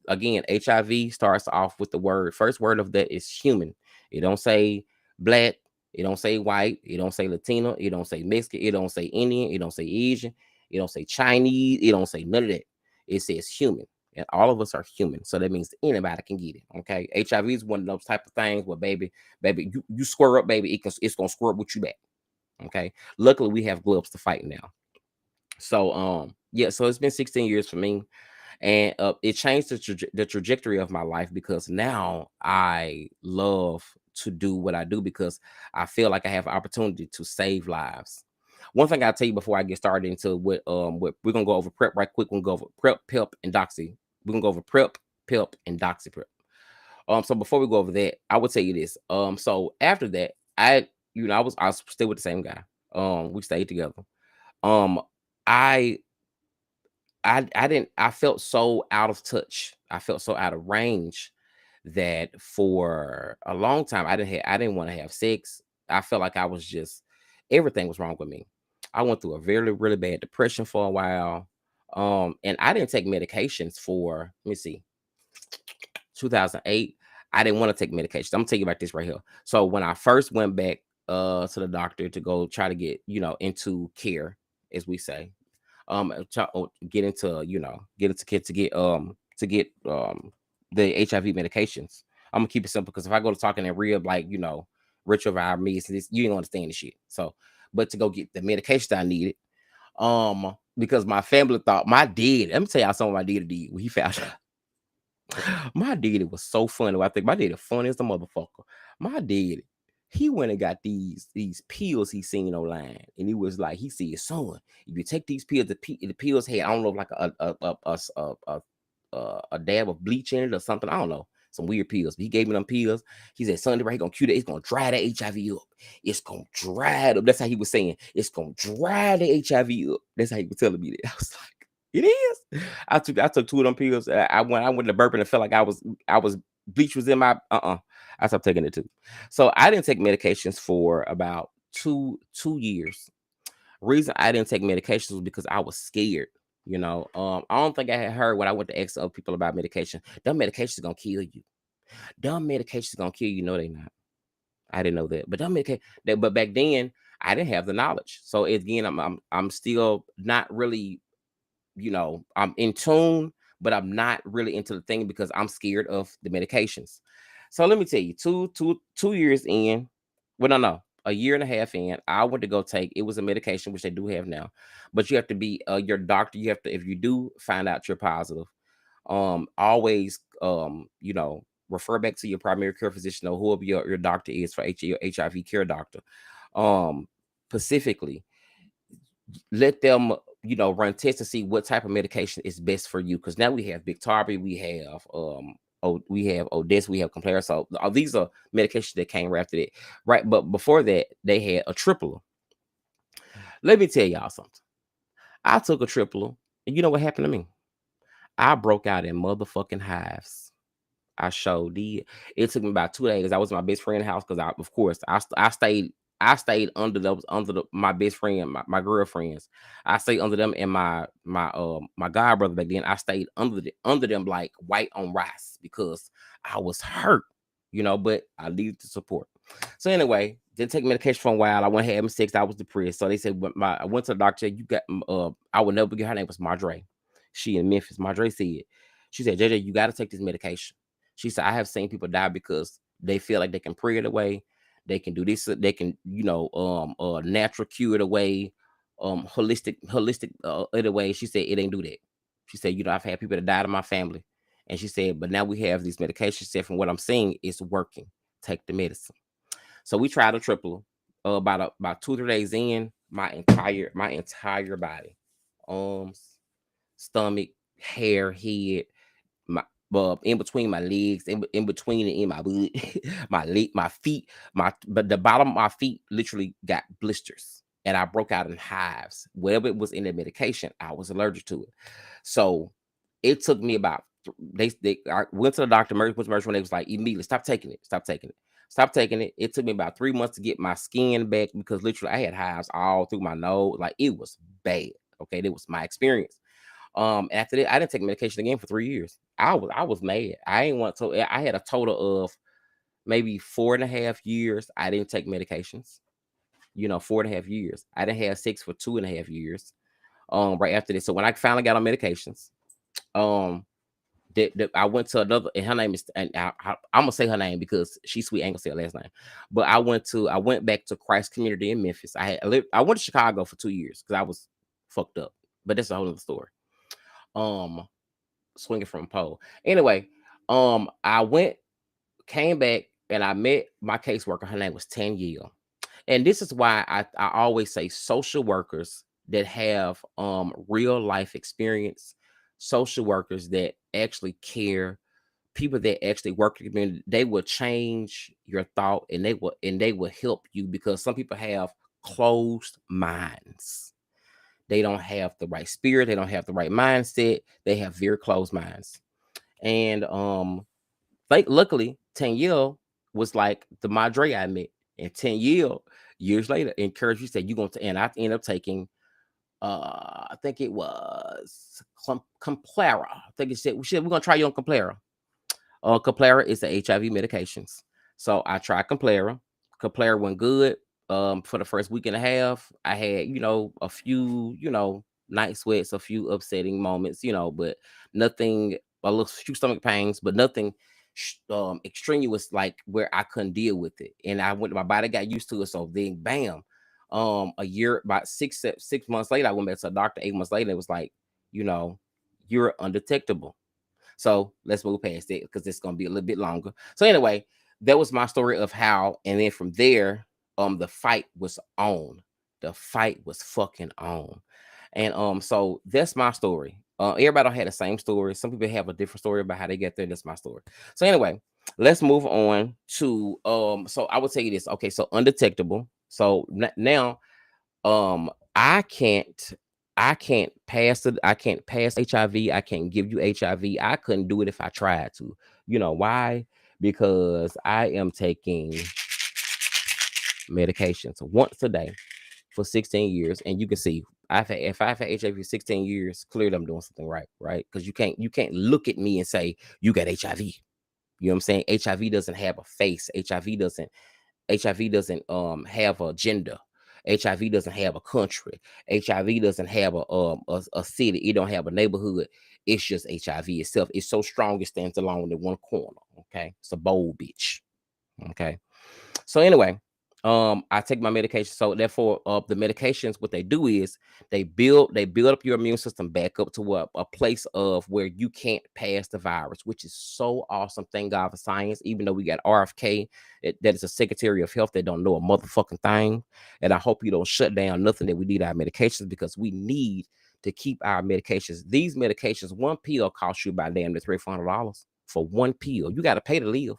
again, HIV starts off with the first word of that is human. It don't say black, it don't say white, it don't say Latino, it don't say Mexican, it don't say Indian, it don't say Asian, it don't say Chinese, it don't say none of that. It says human, and all of us are human, so that means anybody can get it. Okay, HIV is one of those type of things where baby, you square up, baby, it's gonna square up with you back. Okay, luckily we have gloves to fight now. So yeah, so it's been 16 years for me. And it changed the trajectory of my life because now I love to do what I do because I feel like I have opportunity to save lives. One thing I'll tell you before I get started into what we're gonna go over PrEP right quick. We're gonna go over PrEP, PEP, and Doxy. We're gonna go over PrEP, PEP, and Doxy PrEP. So before we go over that, I would tell you this. So after that, I was still with the same guy. We stayed together. I felt so out of touch. I felt so out of range that for a long time I didn't want to have sex. I felt like everything was wrong with me. I went through a very, really bad depression for a while. And I didn't take medications for, let me see, 2008. I didn't want to take medications. I'm gonna tell you about this right here. So when I first went back to the doctor to go try to get, into care, as we say, get into the HIV medications. I'm gonna keep it simple because if I go to talking in real like retroviral meds, you ain't understand the shit. So, but to go get the medication I needed, because my family thought my dad. Let me tell y'all something my dad did when he found out. My daddy was so funny. I think my daddy funny as a motherfucker. My daddy, he went and got these pills he seen online, and he was like, he said, "Son, if you take these pills, the pills had, I don't know, like a dab of bleach in it or something. I don't know, some weird pills. But he gave me them pills. He said, son, he gonna cure that. It's gonna dry the HIV up. It's gonna dry it up. That's how he was saying. It's gonna dry the HIV up. That's how he was telling me that. I was like, it is. I took 2 of them pills. I went to burping and felt like I was bleach was in my I stopped taking it too. So I didn't take medications for about two years. Reason I didn't take medications was because I was scared. You know, I don't think I had heard when I went to ask other people about medication. Dumb medications gonna kill you. Dumb medications gonna kill you. No, they not. I didn't know that. But dumb medication. But back then I didn't have the knowledge. So again, I'm still not really, you know, I'm in tune, but I'm not really into the thing because I'm scared of the medications. So let me tell you, 2 years in, well, no, a year and a half in, I went to go take, it was a medication, which they do have now, but you have to be your doctor. You have to, if you do find out you're positive, always, you know, refer back to your primary care physician or whoever your doctor is for your HIV care doctor. Specifically, let them, you know, run tests to see what type of medication is best for you. Because now we have Biktarvy, we have we have Odessa, we have Complera. So these are medications that came right after that, right? But before that, they had a triple. Let me tell y'all something. I took a triple, and you know what happened to me? I broke out in motherfucking hives. I showed did. It took me about 2 days. I was in my best friend's house because of course, I stayed under my best friend, my girlfriends. I stayed under them, and my god brother back then. I stayed under them like white on rice because I was hurt, you know. But I needed the support. So anyway, didn't take medication for a while. I went having sex. I was depressed. So they said, I went to the doctor. You got I would never forget. Her name was Madre. She in Memphis. Madre said, she said, JJ, you got to take this medication. She said, I have seen people die because they feel like they can pray it away. They can do this. They can, you know, natural cure it away, holistic it away. She said, it ain't do that. She said, you know, I've had people that died in my family. And she said, but now we have these medications. She said, from what I'm seeing, it's working. Take the medicine. So we tried a triple. About 2 or 3 days in, my entire body, arms, stomach, hair, head, my in between my legs, in between and in my butt, my feet, but the bottom of my feet literally got blisters, and I broke out in hives. Whatever it was in the medication, I was allergic to it. So it took me about I went to the doctor, went to emergency room. They was like, immediately stop taking it. It took me about 3 months to get my skin back because literally I had hives all through my nose. Like it was bad. Okay, that was my experience. After that, I didn't take medication again for 3 years. I was mad. I ain't want to. I had a total of maybe 4.5 years. I didn't take medications. You know, 4.5 years. I didn't have sex for 2.5 years. Right after this. So when I finally got on medications, I went to another, and her name is, and I'm gonna say her name because she's sweet. I ain't gonna say her last name. But I went back to Christ Community in Memphis. I went to Chicago for 2 years because I was fucked up. But that's a whole other story. Swinging from pole. Anyway, came back, and I met my caseworker. Her name was Tanyelle. And this is why I always say social workers that have real life experience, social workers that actually care, people that actually work in the community, they will change your thought, and they will help you, because some people have closed minds. They don't have the right spirit. They don't have the right mindset. They have very closed minds. And luckily, Tanyelle was like the Madre I met. And Tanyelle, years later, encouraged me, said, "You going to," and I ended up taking, I think it was Complera. I think it said, we're gonna try you on Complera. Complera is the HIV medications. So I tried Complera. Complera went good. For the first week and a half, I had, you know, a few, you know, night sweats, a few upsetting moments, you know, but nothing, a little few stomach pains, but nothing extraneous, like where I couldn't deal with it. And my body got used to it. So then bam, A year, about 6 months later, I went back to the doctor. 8 months later, it was like, you know, you're undetectable. So let's move past it because it's gonna be a little bit longer. So anyway, that was my story of how, and then from there, the fight was on. The fight was fucking on. And so that's my story. Everybody don't have the same story. Some people have a different story about how they get there. That's my story. So anyway, let's move on to so I would tell you this. Okay, so undetectable. So now I can't pass it. I can't pass HIV. I can't give you HIV. I couldn't do it if I tried to. You know why? Because I am taking medications once a day for 16 years, and you can see if I've had HIV for 16 years, clearly I'm doing something right, right? Because you can't look at me and say you got HIV. You know what I'm saying? HIV doesn't have a face. HIV doesn't have a gender. HIV doesn't have a country. HIV doesn't have a city. It don't have a neighborhood. It's just HIV itself. It's so strong it stands alone in one corner. Okay, it's a bold bitch. Okay, so anyway, I take my medication. So therefore, the medications, what they do is they build up your immune system back up to a place of where you can't pass the virus, which is so awesome. Thank God for science. Even though we got RFK, that is a Secretary of Health that don't know a motherfucking thing. And I hope you don't shut down nothing that we need our medications, because we need to keep our medications. These medications, one pill costs you about damn near $300 for one pill. You got to pay to live.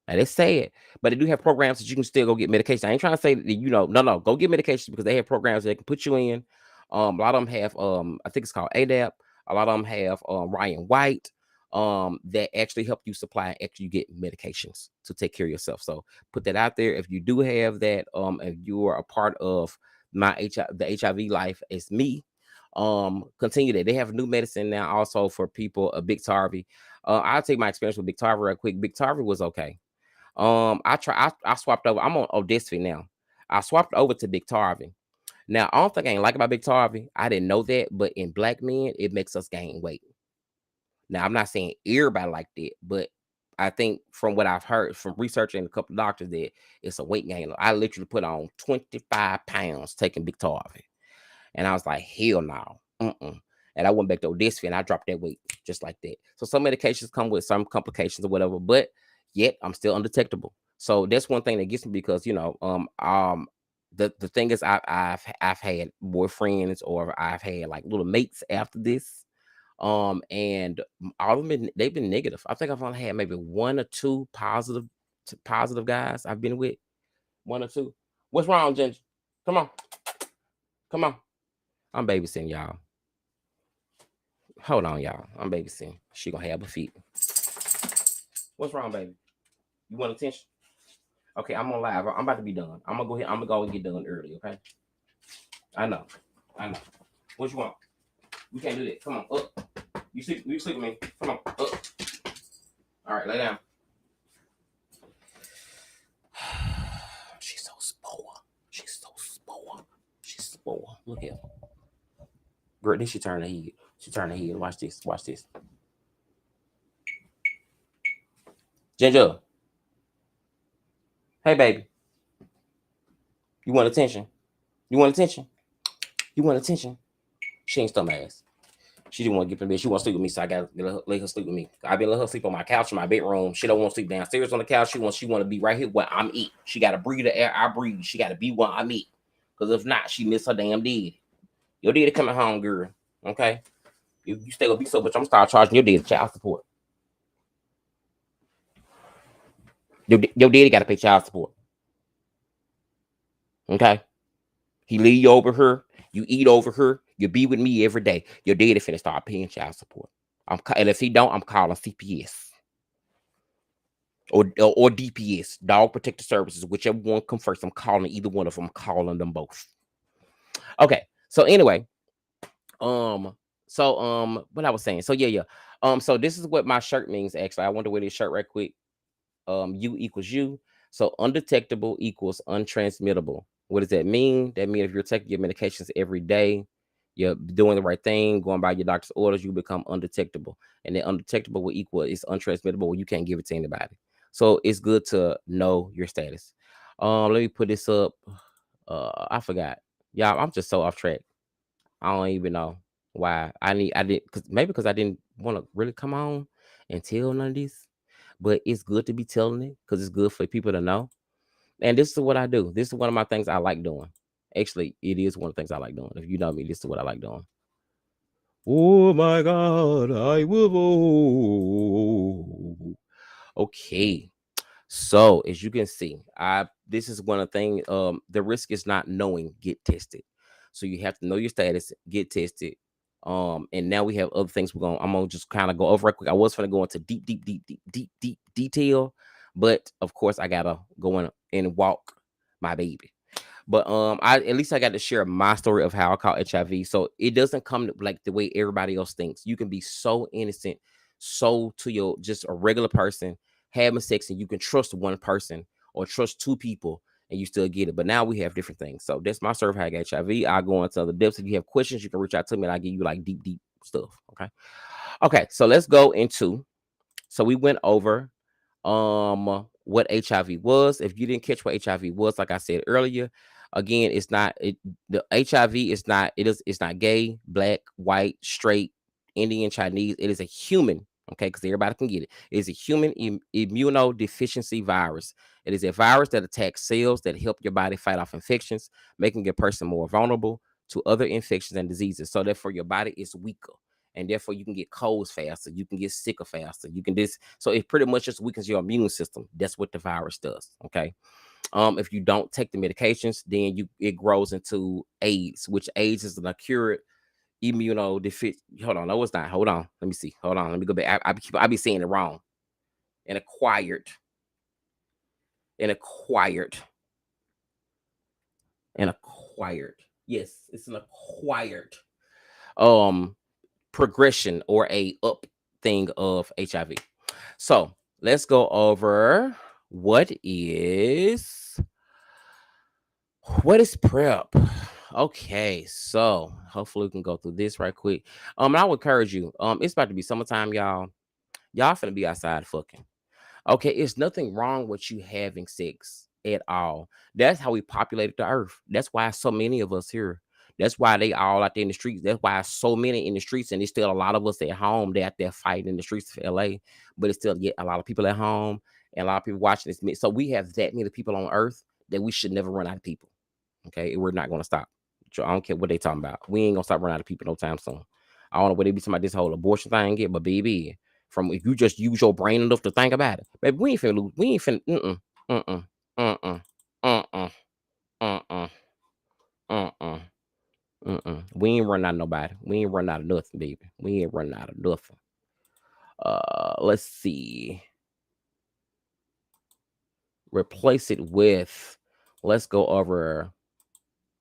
And it's sad, but they do have programs that you can still go get medication. I ain't trying to say that, no, go get medication, because they have programs that they can put you in. A lot of them have, I think it's called ADAP. A lot of them have Ryan White that actually help you supply you get medications to take care of yourself. So put that out there. If you do have that, if you are a part of the HIV life, it's me. Continue that. They have new medicine now also for people. Biktarvy. I'll take my experience with Biktarvy real quick. Biktarvy was okay. I swapped over. I'm on Odesty now. I swapped over to Biktarvy. Now, I don't think I ain't like about Biktarvy. I didn't know that, but in black men, it makes us gain weight. Now, I'm not saying everybody like that, but I think from what I've heard from researching a couple of doctors that it's a weight gain. I literally put on 25 pounds taking Biktarvy, and I was like, hell no. And I went back to Odesty and I dropped that weight just like that. So some medications come with some complications or whatever, but yet I'm still undetectable. So that's one thing that gets me, because the thing is, I've had boyfriends, or I've had like little mates after this, and all of them they've been negative. I think I've only had maybe one or two positive guys I've been with, one or two. What's wrong, Ginger? Come on, I'm babysitting y'all. Hold on, y'all. I'm babysitting. She gonna have her feet. What's wrong, baby? You want attention? Okay, I'm on live. I'm about to be done. I'm gonna go ahead. I'm gonna go and get done early. Okay. I know. What you want? We can't do that. Come on, up. You sleep with me. Come on, up. All right, lay down. She's so spoiled. Look here. Girl, then she turned her head. Watch this. Ginger. Hey, baby. You want attention? She ain't stomach ass. She didn't want to get in bed. She want to sleep with me, so I got to let her sleep with me. I've been letting her sleep on my couch in my bedroom. She don't want to sleep downstairs on the couch. She want to be right here where I'm eat. She got to breathe the air I breathe. She got to be where I'm eat. Because if not, she miss her damn daddy. Your daddy coming home, girl. Okay? If you stay gonna be so much, I'm gonna start charging your daddy child support. Your daddy got to pay child support. Okay? He leave you over her. You eat over her. You be with me every day. Your daddy finna start paying child support. And if he don't, I'm calling CPS or DPS, Dog Protective Services, whichever one come first. I'm calling either one of them. I'm calling them both. Okay. So anyway, what I was saying. So yeah. So this is what my shirt means. Actually, I want to wear this shirt right quick. U equals U. So undetectable equals untransmittable. What does that mean? That means if you're taking your medications every day, you're doing the right thing, going by your doctor's orders, you become undetectable. And then undetectable will equal is untransmittable, where you can't give it to anybody. So it's good to know your status. Let me put this up. I forgot. Y'all, I'm just so off track. I don't even know why. I did because maybe because I didn't want to really come on and tell none of this. But it's good to be telling it because it's good for people to know. And this is what I do. This is one of my things I like doing. Actually, it is one of the things I like doing. If you know me, this is what I like doing. Oh my God, I will vote. Okay. So as you can see, I this is one of the things. The risk is not knowing. Get tested. So you have to know your status. Get tested. And now we have other things I'm gonna just kind of go over right quick. I was gonna go into deep detail, but of course I gotta go in and walk my baby. But I at least I got to share my story of how I caught HIV. So it doesn't come like the way everybody else thinks. You can be so innocent, so to your just a regular person having sex, and you can trust one person or trust two people, and you still get it. But now we have different things. So that's my story of how I got HIV. I'll go into the depths. If you have questions, you can reach out to me, and I'll give you like deep stuff. Okay. Okay. So let's go into. So we went over what HIV was. If you didn't catch what HIV was, like I said earlier, again, it's not the HIV is not it's not gay, black, white, straight, Indian, Chinese. It is a human, okay, because everybody can get it. It is a human immunodeficiency virus. It is a virus that attacks cells that help your body fight off infections, making a person more vulnerable to other infections and diseases. So therefore your body is weaker, and therefore you can get colds faster, you can get sicker faster, you can this. So it pretty much just weakens your immune system. That's what the virus does. Okay. If you don't take the medications, then it grows into AIDS, which AIDS is an acute immunodeficient. Hold on, no, it's not. Hold on, let me see. Hold on, let me go back. I be saying it wrong. An acquired, an acquired, an acquired. Yes, it's an acquired progression or a up thing of HIV. So let's go over what is PrEP. Okay, so hopefully we can go through this right quick. I would encourage you. It's about to be summertime, y'all. Y'all finna be outside fucking. Okay, it's nothing wrong with you having sex at all. That's how we populated the earth. That's why so many of us here. That's why they all out there in the streets. That's why so many in the streets, and there's still a lot of us at home. They out there fighting in the streets of LA, but it's still yet a lot of people at home and a lot of people watching this. So we have that many people on earth that we should never run out of people. Okay, we're not gonna stop. So I don't care what they talking about. We ain't gonna stop running out of people no time soon. I don't know what they be talking about this whole abortion thing yet, but baby, from if you just use your brain enough to think about it, baby, we ain't finna lose. We ain't finna. Mm-mm. Mm-mm. Mm-mm. Mm-mm. Mm-mm. Mm-mm. We ain't running out of nobody. We ain't running out of nothing, baby. We ain't running out of nothing. Let's see. Replace it with. Let's go over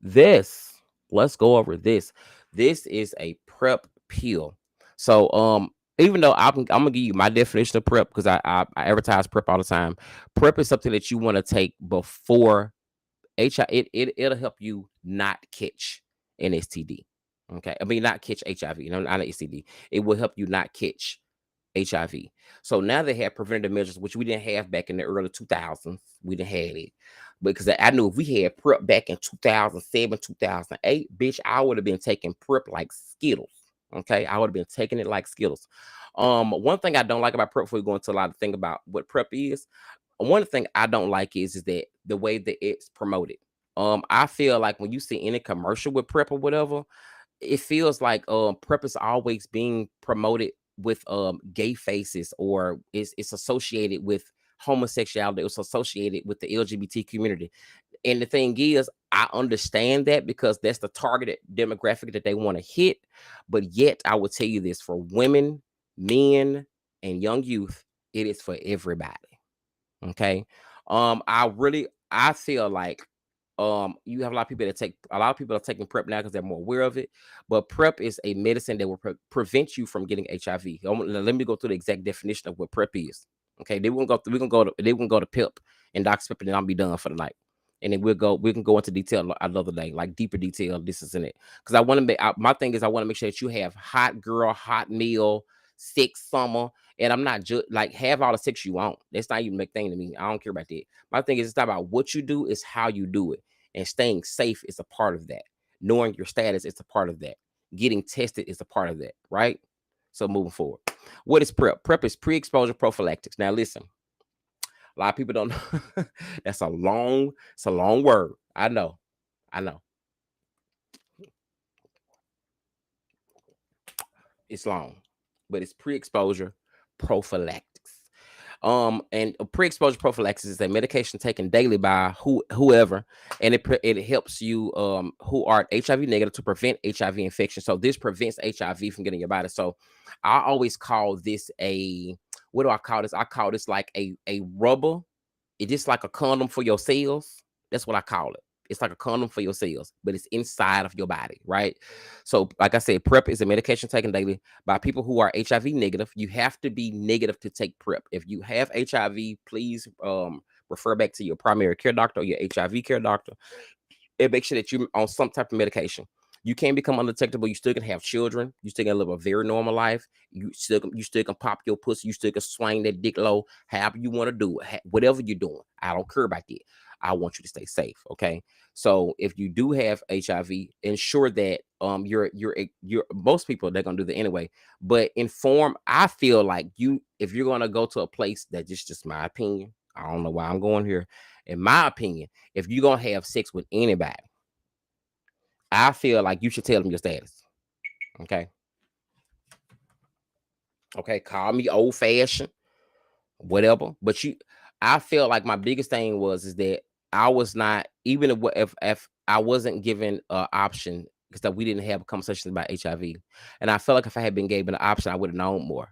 this. Let's go over this. This is a PrEP pill. So even though I'm gonna give you my definition of PrEP because I advertise PrEP all the time. PrEP is something that you want to take before HIV. It'll help you not catch an STD. Okay, I mean not catch HIV. Not an STD. It will help you not catch HIV. So now they have preventative measures, which we didn't have back in the early 2000s. We didn't have it because I knew if we had PrEP back in 2007, 2008, bitch, I would have been taking PrEP like Skittles. Okay, I would have been taking it like Skittles. One thing I don't like about PrEP, before we go into a lot of thing about what PrEP is, one thing I don't like is that the way that it's promoted. I feel like when you see any commercial with PrEP or whatever, it feels like PrEP is always being promoted with gay faces, or it's associated with homosexuality, it's associated with the LGBT community. And the thing is, I understand that because that's the targeted demographic that they want to hit. But yet I will tell you this, for women, men, and young youth, it is for everybody. Okay. I feel like you have a lot of people that take a lot of people are taking PrEP now because they're more aware of it. But PrEP is a medicine that will prevent you from getting HIV. Let me go through the exact definition of what PrEP is. Okay, they won't go. We're gonna go to PEP and Dr. Pepper, and I'll be done for the night. And then we can go into detail another day, like deeper detail. This is in it because I want to make my thing is I want to make sure that you have hot girl, hot meal, sex summer. And I'm not just like have all the sex you want. That's not even a thing to me. I don't care about that. My thing is it's not about what you do, it's how you do it. And staying safe is a part of that. Knowing your status is a part of that. Getting tested is a part of that, right? So moving forward. What is PrEP? PrEP is pre-exposure prophylactics. Now listen, a lot of people don't know. It's a long word. I know. It's long, but it's pre-exposure prophylactics. And a pre-exposure prophylaxis is a medication taken daily by whoever, and it helps you who are HIV negative to prevent HIV infection. So this prevents HIV from getting your body. So I always call this what do I call this? I call this like a rubber. It's just like a condom for your cells. That's what I call it. It's like a condom for your cells, but it's inside of your body, right? So, like I said, PrEP is a medication taken daily by people who are HIV negative. You have to be negative to take PrEP. If you have HIV, please refer back to your primary care doctor or your HIV care doctor and make sure that you're on some type of medication. You can't become undetectable. You still can have children. You still can live a very normal life. You still can pop your pussy. You still can swing that dick low, however you want to do it. Whatever you're doing, I don't care about that. I want you to stay safe. Okay. So if you do have HIV, ensure that you're most people, they're gonna do that anyway. But I feel like if you're gonna go to a place that just my opinion. I don't know why I'm going here. In my opinion, if you're gonna have sex with anybody, I feel like you should tell them your status. Okay. Okay. Call me old fashioned, whatever. But I feel like my biggest thing is that I was not, even if I wasn't given an option, because we didn't have conversations about HIV. And I felt like if I had been given an option, I would have known more.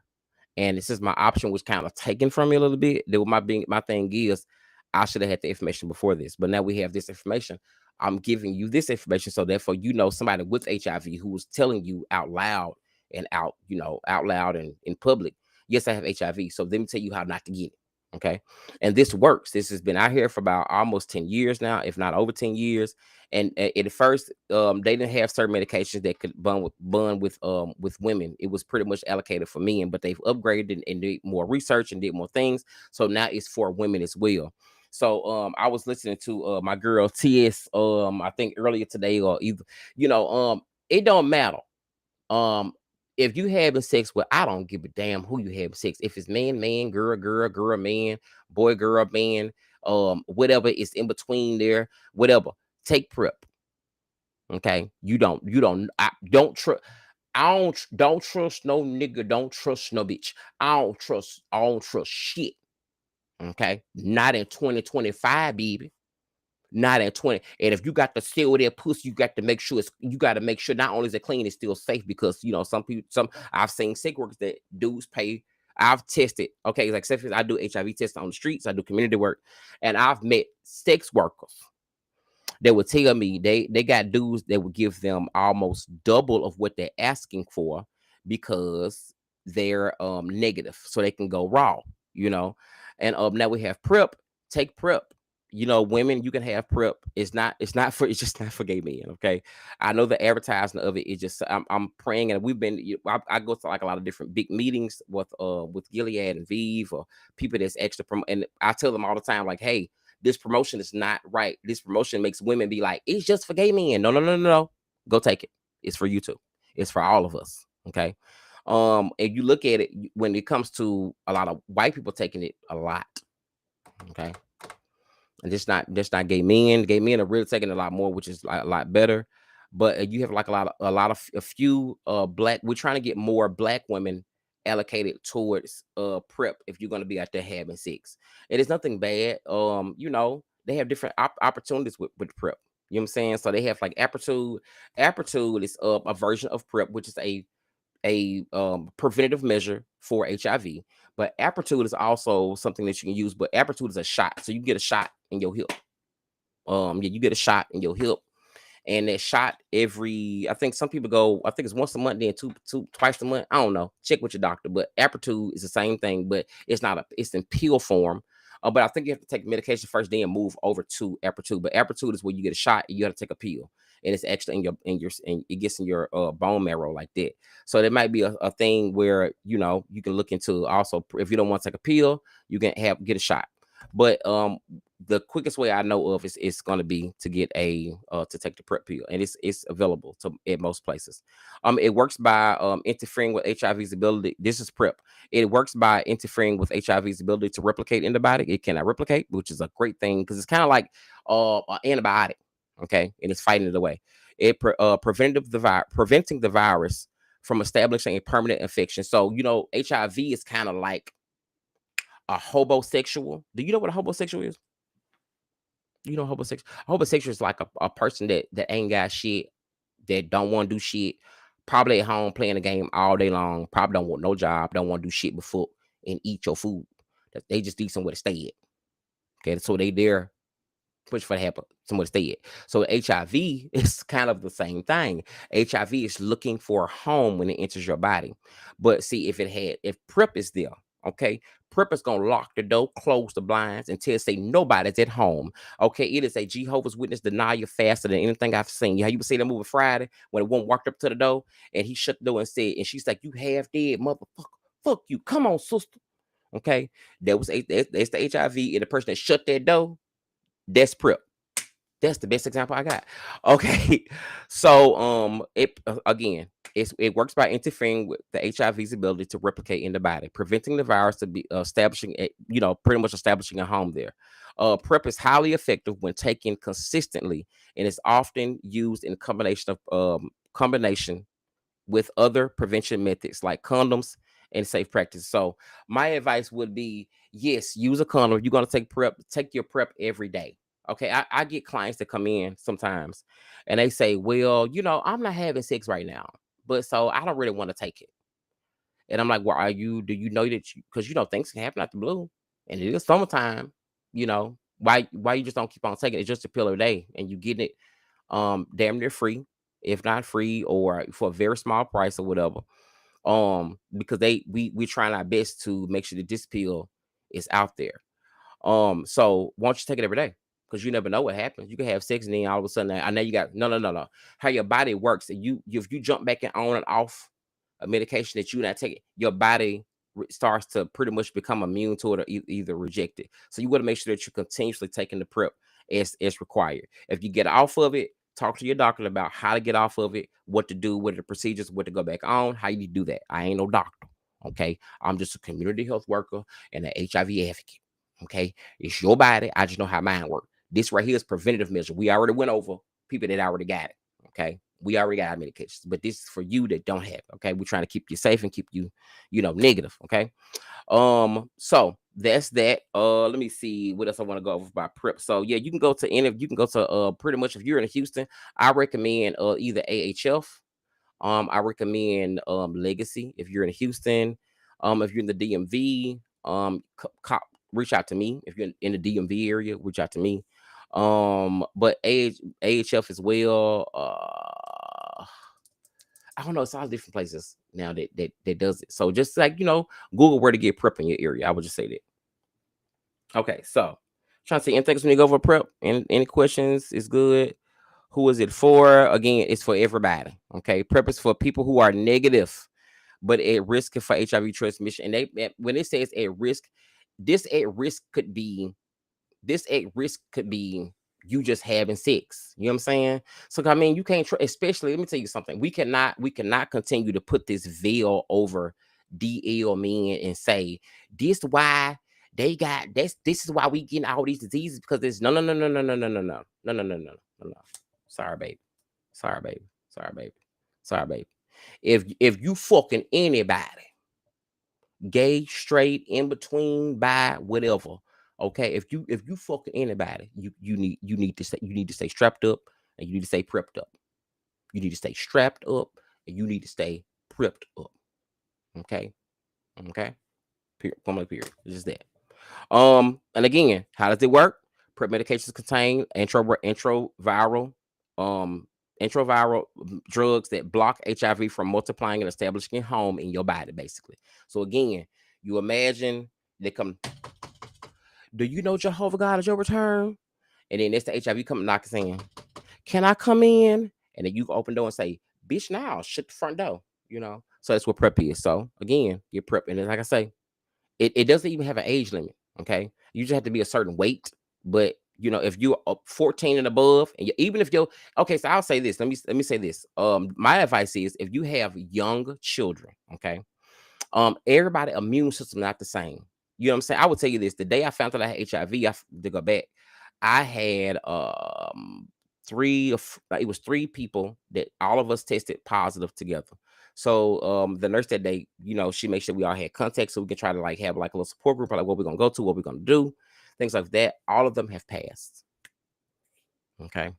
And since my option was kind of taken from me a little bit, my thing is I should have had the information before this. But now we have this information. I'm giving you this information, so therefore somebody with HIV who was telling you out loud and out loud and in public, yes, I have HIV. So let me tell you how not to get it. Okay. And this works. This has been out here for about almost 10 years now, if not over 10 years. And at first, they didn't have certain medications that could bond with women. It was pretty much allocated for men, but they've upgraded and did more research and did more things. So now it's for women as well. So I was listening to my girl TS I think earlier today, or either, it don't matter. If you having sex with, I don't give a damn who you having sex. If it's man, girl, man, boy, girl, man, whatever is in between there, whatever, take PrEP. Okay. Don't trust no nigga, don't trust no bitch. I don't trust shit. Okay. Not in 2025, baby. Not at 20. And if you got to steal their pussy, you got to make sure not only is it clean, it's still safe, because I've seen sex workers that dudes pay. I've tested, okay, like I do HIV testing on the streets, I do community work, and I've met sex workers that would tell me they got dudes that would give them almost double of what they're asking for because they're negative, so they can go raw, And now we have PrEP. Take PrEP. Women, you can have PrEP. It's just not for gay men. Okay. I know the advertisement of it is just, I'm praying, and I go to like a lot of different big meetings with Gilead and Vive, or people that's extra and I tell them all the time, like, hey, this promotion is not right. This promotion makes women be like, it's just for gay men. No. Go take it. It's for you too. It's for all of us. Okay. If you look at it, when it comes to a lot of white people taking it a lot. Okay. And just not gay men. Gay men are really taking a lot more, which is a lot better. But you have like a few black. We're trying to get more black women allocated towards PrEP if you're going to be out there having sex. And it's nothing bad. They have different opportunities with PrEP. You know what I'm saying? So they have like Apretude. Apretude is a version of PrEP, which is a preventative measure for HIV. But Apretude is also something that you can use. But Apretude is a shot, so you get a shot in your hip. You get a shot in your hip, and that shot I think some people go, I think it's once a month, then twice a month. I don't know. Check with your doctor. But Apretude is the same thing, but it's in pill form. But I think you have to take medication first, then move over to Apretude. But Apretude is where you get a shot and you have to take a pill, and it's actually and it gets in your bone marrow like that. So there might be a thing where you can look into also, if you don't want to take a pill, you can get a shot. But the quickest way I know of is going to be to get a to take the PrEP pill, and it's available to at most places. It works by interfering with HIV's ability. This is PrEP. It works by interfering with HIV's ability to replicate in the body. It cannot replicate, which is a great thing because it's kind of like an antibiotic, okay, and it's fighting it away. Preventing the virus from establishing a permanent infection. So HIV is kind of like a hobosexual. Do you know what a hobosexual is? You know, homosexual is like a person that ain't got shit, that don't want to do shit, probably at home playing a game all day long, probably don't want no job, don't want to do shit before and eat your food. They just need somewhere to stay at. Okay, so they there push for the help somewhere to stay at. So HIV is kind of the same thing. HIV is looking for a home when it enters your body. But see, if PrEP is there, okay, PrEP is gonna lock the door, close the blinds, until say nobody's at home. Okay, it is a Jehovah's Witness denial faster than anything I've seen. How you would see that movie Friday when one walked up to the door and he shut the door and said, and she's like, "You half dead, motherfucker. Fuck you. Come on, sister." Okay, that's the HIV, and the person that shut that door, that's PrEP. That's the best example I got. Okay, so it works by interfering with the HIV's ability to replicate in the body, preventing the virus to be pretty much establishing a home there. PrEP is highly effective when taken consistently, and is often used in combination with other prevention methods like condoms and safe practices. So my advice would be, yes, use a condom. If you're gonna take PrEP, take your PrEP every day. Okay, I get clients that come in sometimes and they say, well, I'm not having sex right now, but so I don't really want to take it. And I'm like, well, do you know that because things can happen out the blue and it is summertime, why you just don't keep on taking it? It's just a pill a day and you get it damn near free, if not free, or for a very small price or whatever. Because we're trying our best to make sure that this pill is out there. So why don't you take it every day? Because you never know what happens. You can have sex and then all of a sudden, I know you got no. How your body works, and if you jump back and on and off a medication that you're not taking, your body starts to pretty much become immune to it or either reject it. So you want to make sure that you're continuously taking the PrEP as required. If you get off of it, talk to your doctor about how to get off of it, what to do, what are the procedures, what to go back on, how you do that. I ain't no doctor. Okay, I'm just a community health worker and an HIV advocate. Okay, it's your body. I just know how mine works. This right here is preventative measure. We already went over people that already got it. Okay, we already got our medications, but this is for you that don't have it. Okay, we're trying to keep you safe and keep you, negative. Okay, so that's that. Let me see what else I want to go over about PrEP. So yeah, you can go to pretty much if you're in Houston, I recommend either AHF. I recommend Legacy if you're in Houston. If you're in the DMV, reach out to me. If you're in the DMV area, reach out to me. But AHF as well. I don't know. It's all different places now that does it. So just like Google where to get PrEP in your area. I would just say that. Okay, so trying to see anything when you go over PrEP. Any questions is good. Who is it for? Again, it's for everybody. Okay, PrEP is for people who are negative, but at risk for HIV transmission. And when it says at risk, this at risk could be you just having sex. You know what I'm saying? So I mean, you can't especially, let me tell you something. We cannot continue to put this veil over DL men and say this why they got this is why we getting all these diseases, because there's no. Sorry, baby. If you fucking anybody, gay, straight, in between, bi, whatever. Okay, if you fucking anybody, you need to stay strapped up and you need to stay prepped up. You need to stay strapped up and you need to stay prepped up. Okay. Period. It's just that. And again, how does it work? PrEP medications contain antiretroviral drugs that block HIV from multiplying and establishing a home in your body, basically. So again, you imagine they come. Do you know Jehovah God is your return? And then it's the HIV coming knocking in. Can I come in? And then you open the door and say, bitch, now shut the front door. So that's what PrEP is. So again, get PrEP. And then, like I say, it doesn't even have an age limit. Okay. You just have to be a certain weight. But you know, if you're 14 and above, and even if you're okay, so I'll say this. Let me say this. My advice is if you have young children, okay, everybody immune system not the same. You know what I'm saying? I would tell you this: the day I found out I had HIV, to go back, I had it was 3 people that all of us tested positive together. So the nurse that day, you know, she made sure we all had contact so we can try to like have like a little support group, like what we're gonna go to, what we're gonna do, things like that. All of them have passed. Okay.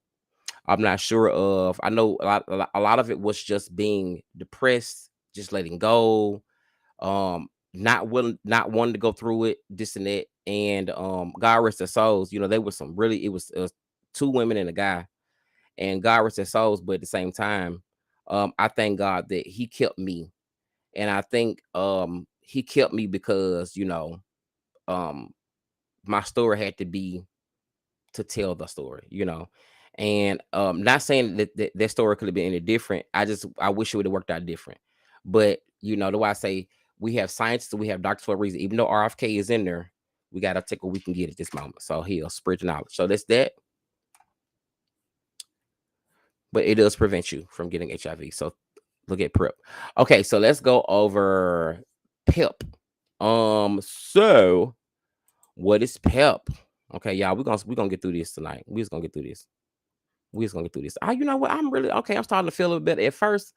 I'm not sure of. I know a lot of it was just being depressed, just letting go, not wanting to go through it, this and that. And God rest their souls. You know, they were some really. It was 2 women and a guy, and God rest their souls. But at the same time, I thank God that He kept me, and I think He kept me because you know, my story had to be to tell the story. You know, and not saying that story could have been any different. I wish it would have worked out different. But you know, the way I say we have scientists, we have doctors for a reason. Even though RFK is in there, we gotta take what we can get at this moment. So he'll spread the knowledge. So that's that. But it does prevent you from getting HIV. So look at PrEP. Okay, so let's go over PEP. So what is PEP? Okay, y'all, we're gonna get through this tonight. We're just gonna get through this. You know what? I'm really okay. I'm starting to feel a little bit. At first,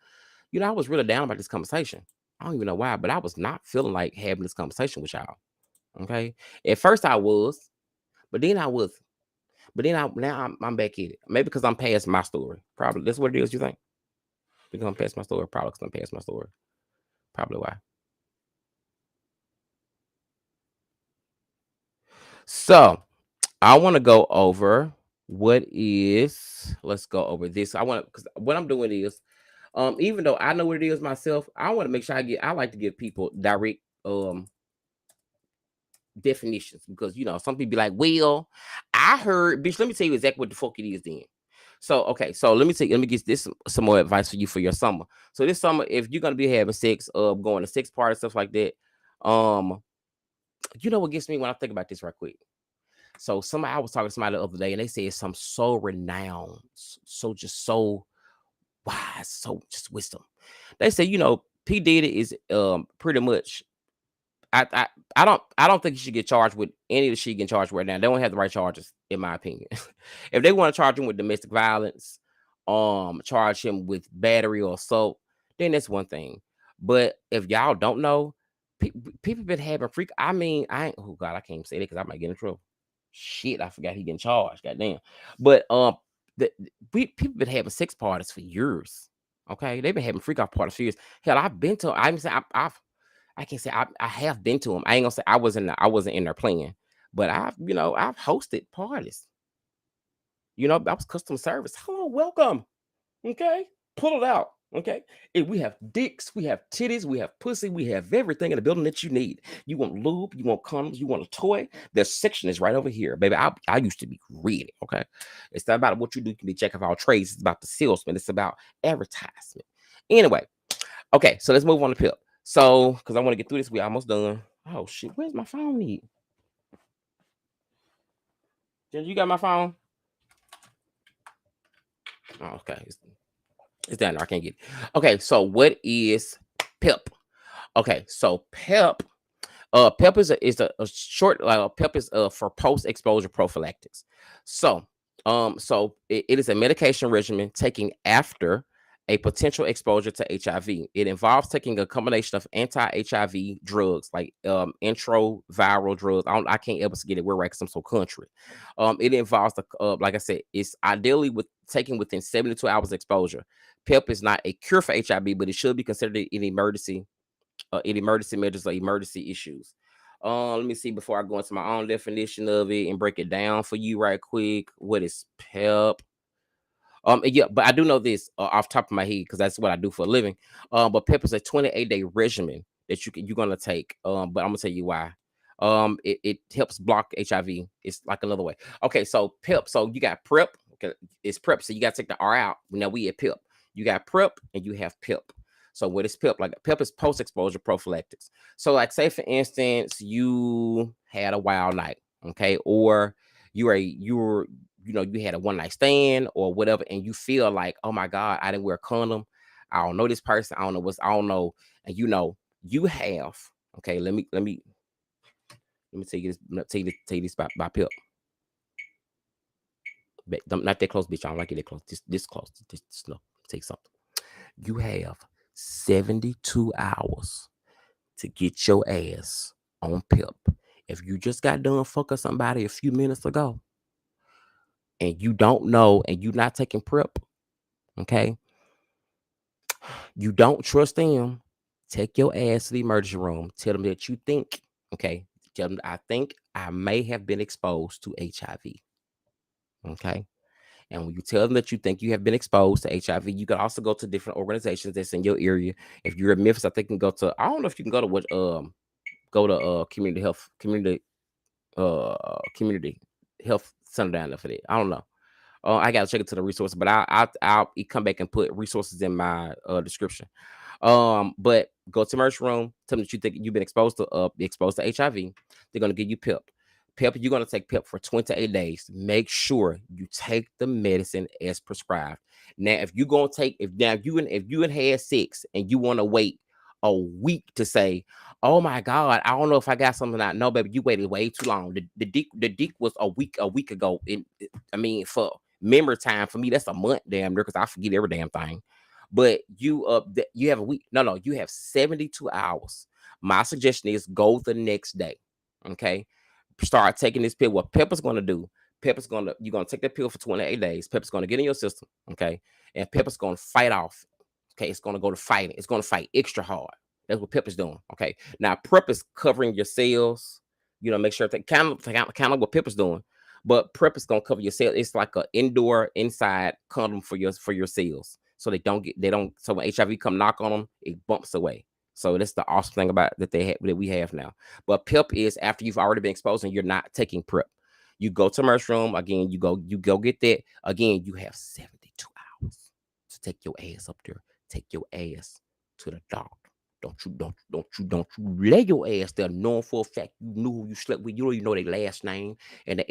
you know, I was really down about this conversation. I don't even know why, but I was not feeling like having this conversation with y'all. Okay. At first I was, but then I was, but then I'm back at it. Maybe because I'm past my story. Probably that's what it is. You think? Because I'm past my story. Probably because I'm past my story. Probably why. So I want to go over let's go over this. Because what I'm doing is, even though I know what it is myself, I want to make sure I like to give people direct definitions, because you know some people be like, well, I heard, bitch, let me tell you exactly what the fuck it is then. So okay, so let me get this some more advice for you for your summer. So this summer, if you're gonna be having sex, going to sex parties, stuff like that, you know what gets me when I think about this right quick. So I was talking to somebody the other day, and they said something so renowned, so wise, so just wisdom. They say, you know, P Diddy is pretty much. I don't think you should get charged with any of the shit you get charged with right now. They don't have the right charges, in my opinion. If they want to charge him with domestic violence, charge him with battery or assault, then that's one thing. But if y'all don't know, people been having freak. I mean, oh God, I can't even say that because I might get in trouble. Shit, I forgot he getting charged. Goddamn. But people been having sex parties for years. Okay, they've been having freak off parties for years. Hell, I've been to. I can't say I have been to them. I ain't gonna say I wasn't in there playing, but I've hosted parties. You know, that was customer service. Hello, welcome. Okay, pull it out. Okay, and we have dicks, we have titties, we have pussy, we have everything in the building that you need. You want lube, you want condoms, you want a toy. The section is right over here, baby. I used to be reading. Okay, it's not about what you do. You can be jack of all trades. It's about the salesman. It's about advertisement. Anyway, okay, so let's move on to PEP. So, because I want to get through this, we almost done. Oh shit, where's my phone? Jen, you got my phone? Oh, okay, it's down there. I can't get it. Okay, so what is PEP? Okay, so PEP. PEP is a short. PEP is for post-exposure prophylactics. So, it is a medication regimen taken after a potential exposure to HIV. It involves taking a combination of anti-HIV drugs like intraviral drugs. I can't ever get it. We're right because I'm so country. It involves like I said, it's ideally taken within 72 hours exposure. PEP is not a cure for HIV, but it should be considered in emergency measures or emergency issues. Let me see before I go into my own definition of it and break it down for you right quick. What is PEP? Yeah, but I do know this off the top of my head because that's what I do for a living. But PEP is a 28-day regimen that you're gonna take. But I'm gonna tell you why. It helps block HIV. It's like another way. Okay, so PEP. So you got PrEP. Okay, it's PrEP. So you gotta take the R out. Now we at PEP. You got PrEP and you have PEP. So what is PEP? Like PEP is post-exposure prophylactics. So like say for instance, you had a wild night. okay, or you're you had a one night stand or whatever, and you feel like, oh my God, I didn't wear a condom. I don't know this person. I don't know, and you have. Okay, let me tell you this. Tell you this by Pip. Not that close, bitch. I don't like it that close. This close. Just no. Take something. You have 72 hours to get your ass on Pip. If you just got done fucking somebody a few minutes ago, and you don't know, and you're not taking prep, okay, you don't trust them, take your ass to the emergency room. Tell them that you think, okay, tell them, I think I may have been exposed to HIV, okay. And when you tell them that you think you have been exposed to HIV, you can also go to different organizations that's in your area. If you're in Memphis, I think you can go to, I don't know if you can go to what community health center down there for that. I don't know. I gotta check into the resources, but I'll come back and put resources in my description. But go to emergency room, tell them that you think you've been exposed to HIV. They're gonna give you PEP. PEP, you're gonna take PEP for 28 days. Make sure you take the medicine as prescribed. Now, if you had sex and you want to wait a week to say, oh my God, I don't know if I got something. I know, baby, you waited way too long. The dick was a week ago. For memory time for me, that's a month damn near, because I forget every damn thing. But you have a week. No, you have 72 hours. My suggestion is go the next day. Okay. Start taking this pill. What Pepper's gonna do, you're gonna take that pill for 28 days. Pepper's gonna get in your system, okay, and Pepper's gonna fight off. Okay, it's gonna go to fighting. It's gonna fight extra hard. That's what Pepper's doing. Okay, now Prep is covering your cells. Make sure that kind of what Pepper's doing, but Prep is gonna cover your cells. It's like an indoor inside condom for your cells, so so when HIV come knock on them, it bumps away. So that's the awesome thing about that we have now. But PEP is after you've already been exposed and you're not taking PrEP. You go to emergency room again. You go get that again. You have 72 hours to take your ass up there. Take your ass to the doctor. Don't you lay your ass there knowing for a fact you knew who you slept with. You don't even know their last name, and or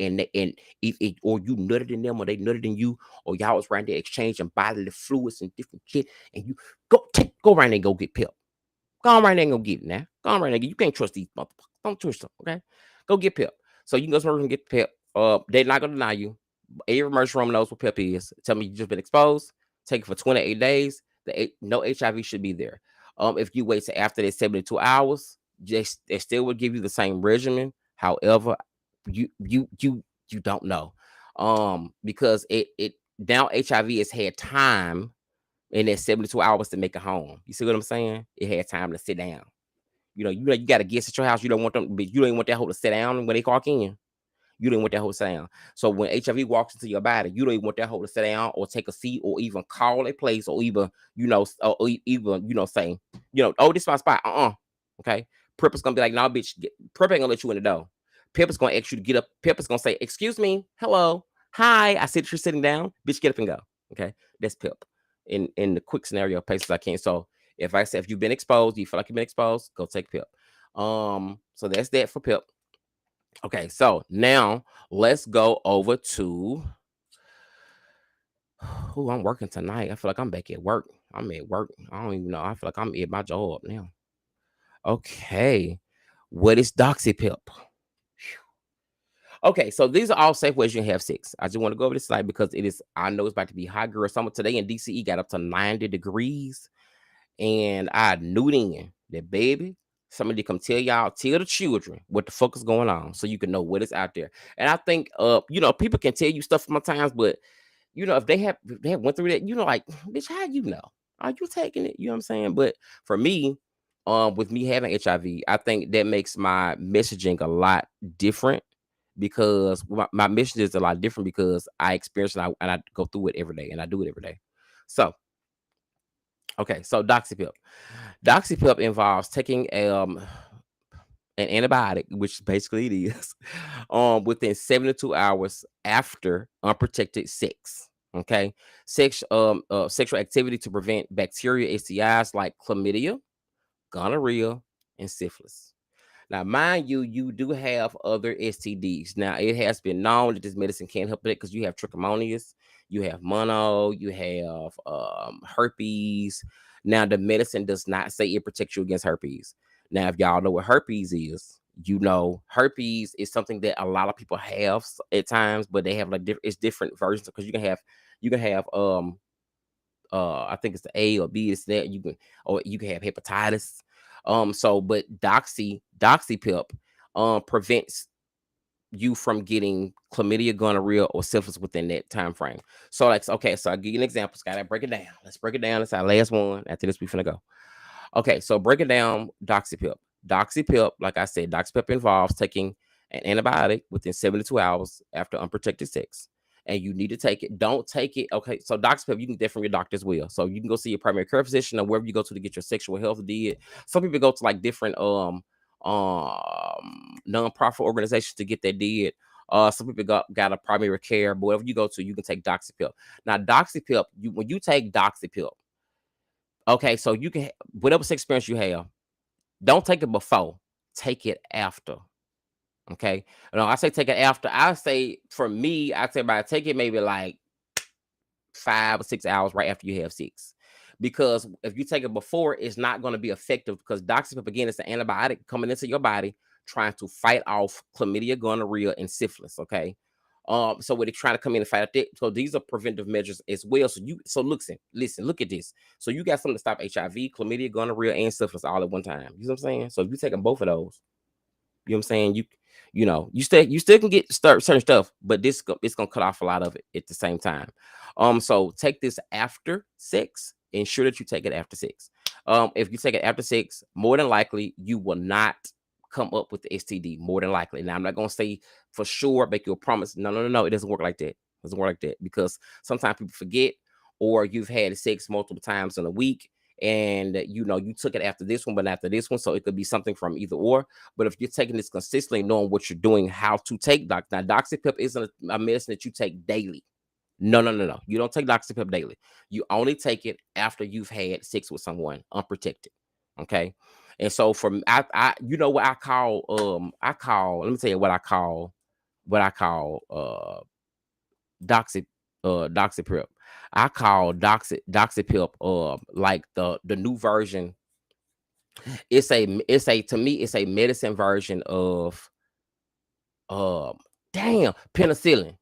you nutted in them, or they nutted in you, or y'all was around there exchanging bodily fluids and different shit, and you go around there and go get PEP. Go on right there and go get it now. Go on right there. You can't trust these motherfuckers. Don't trust them, okay? Go get PEP. So you can go somewhere and get PEP. They're not gonna deny you. Every emergency room knows what PEP is. Tell me you just been exposed. Take it for 28 days. No HIV should be there. If you wait till after that 72 hours, they still would give you the same regimen. However, you don't know. Because it now HIV has had time in that 72 hours to make it home. You see what I'm saying? It had time to sit down. You got to guess at your house. You don't want them, but you don't want that hoe to sit down when they walk in. You don't want that hoe to sit down. So when HIV walks into your body, you don't even want that hoe to sit down or take a seat or even call a place or even, say, oh, this is my spot. Okay. Prep is gonna be like, no, bitch, Prep ain't gonna let you in the door. Pep is gonna ask you to get up. Pep is gonna say, excuse me, hello, hi. I said you're sitting down. Bitch, get up and go. Okay. That's Pep. In the quick scenario places I can. So if you've been exposed, you feel like you've been exposed, go take PEP. So that's that for PEP. Okay, so now let's go over to I'm working tonight. I feel like I'm back at work. I'm at work. I don't even know. I feel like I'm at my job now. Okay. What is DoxyPEP? Okay, so these are all safe ways you can have sex. I just want to go over this slide because I know it's about to be hot girl summer. Today in DCE got up to 90 degrees. And I knew then that, baby, somebody come tell the children what the fuck is going on so you can know what is out there. And I think, people can tell you stuff sometimes, but, if they have went through that, like, bitch, how you know? Are you taking it? You know what I'm saying? But for me, with me having HIV, I think that makes my messaging a lot different because my mission is a lot different because I experience it and I go through it every day and I do it every day. So, okay, so DoxyPEP. DoxyPEP involves taking an antibiotic, which basically it is, within 72 hours after unprotected sex. Okay, sexual activity to prevent bacteria STIs like chlamydia, gonorrhea, and syphilis. Now, mind you, you do have other STDs. Now, it has been known that this medicine can't help it because you have trichomonias, you have mono, you have herpes. Now, the medicine does not say it protects you against herpes. Now, if y'all know what herpes is, you know herpes is something that a lot of people have at times, but they have like it's different versions because you can have I think it's the A or B, it's that you can have hepatitis. So but doxypip prevents you from getting chlamydia, gonorrhea, or syphilis within that time frame. So like, okay, so I'll give you an example. Gotta break it down. Let's break it down. It's our last one. After this, we finna go. Okay, so break it down. Doxypip. Doxypip, like I said, doxypip involves taking an antibiotic within 72 hours after unprotected sex. And you need to take it. Don't take it. Okay, so doxypip, you can get from your doctor as well. So you can go see your primary care physician or wherever you go to get your sexual health did. Some people go to like different non-profit organizations to get that did. Some people got a primary care, but wherever you go to, you can take doxypip. Now, doxypip, when you take doxypip, okay, so you can whatever experience you have, don't take it before, take it after. Okay, no, I say take it after. I say for me, I say about take it maybe like 5 or 6 hours right after you have sex, because if you take it before, it's not going to be effective because doxypip again is an antibiotic coming into your body trying to fight off chlamydia, gonorrhea, and syphilis. Okay. So when they try to come in and fight it, so these are preventive measures as well. So listen, look at this. So you got something to stop HIV, chlamydia, gonorrhea, and syphilis all at one time. You know what I'm saying? So if you taking both of those, you know what I'm saying? You still can get certain stuff, but it's gonna cut off a lot of it at the same time. So take this after sex. Ensure that you take it after sex. If you take it after sex, more than likely you will not come up with the STD. More than likely. Now I'm not gonna say for sure, make you a promise. No. It doesn't work like that. It doesn't work like that because sometimes people forget, or you've had sex multiple times in a week, and you took it after this one, but after this one, so it could be something from either or. But if you're taking this consistently, knowing what you're doing, how to take now, doxypip isn't a medicine that you take daily. No. You don't take doxypip daily. You only take it after you've had sex with someone unprotected. Okay. And so from I you know what I call let me tell you what I call doxypip. I call doxypip like the new version. It's a to me it's a medicine version of penicillin.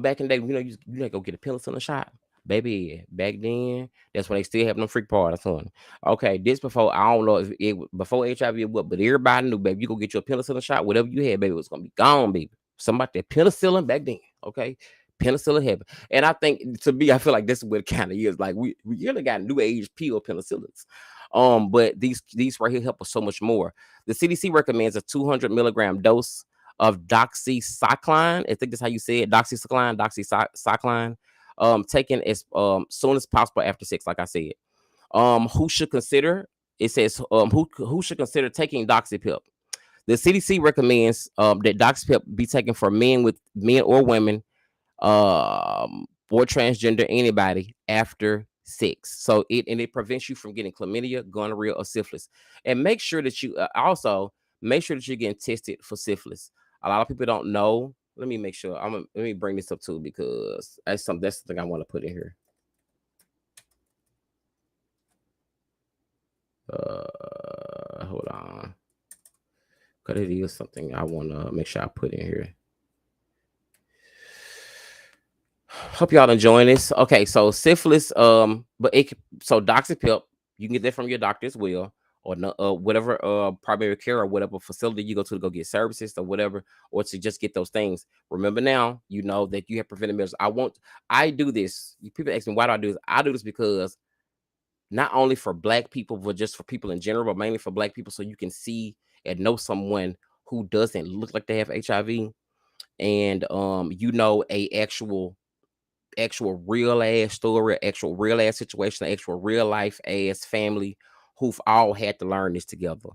Back in the day, you go get a penicillin shot. Baby, back then, that's when they still have them freak parties, son. Okay, this before, I don't know if it before HIV or what, but everybody knew, baby, you go get your penicillin shot, whatever you had, baby, it was gonna be gone, baby. Somebody that penicillin back then, okay? Penicillin heaven. And I think to me, I feel like this is what it kind of is. Like we really got new age pill penicillins. But these right here help us so much more. The CDC recommends a 200 milligram dose of doxycycline. I think that's how you say it. Doxycycline. Taken as soon as possible after sex, like I said. Who should consider? It says who should consider taking doxypip. The CDC recommends that doxypip be taken for men or women, or transgender anybody after sex. So it prevents you from getting chlamydia, gonorrhea, or syphilis. And make sure that you also make sure that you're getting tested for syphilis. A lot of people don't know. Let me make sure. Let me bring this up too, because that's something I want to put in here. Hold on, because it is something I want to make sure I put in here. Hope y'all enjoying this. Okay, so syphilis, so doxypip, you can get that from your doctor as well, or whatever primary care or whatever facility you go to go get services or whatever, or to just get those things. Remember now, you know that you have preventive measures. I do this. People ask me, why do I do this? I do this because not only for Black people, but just for people in general, but mainly for Black people, so you can see and know someone who doesn't look like they have HIV, and a actual real ass story, actual real ass situation, actual real life ass family who've all had to learn this together.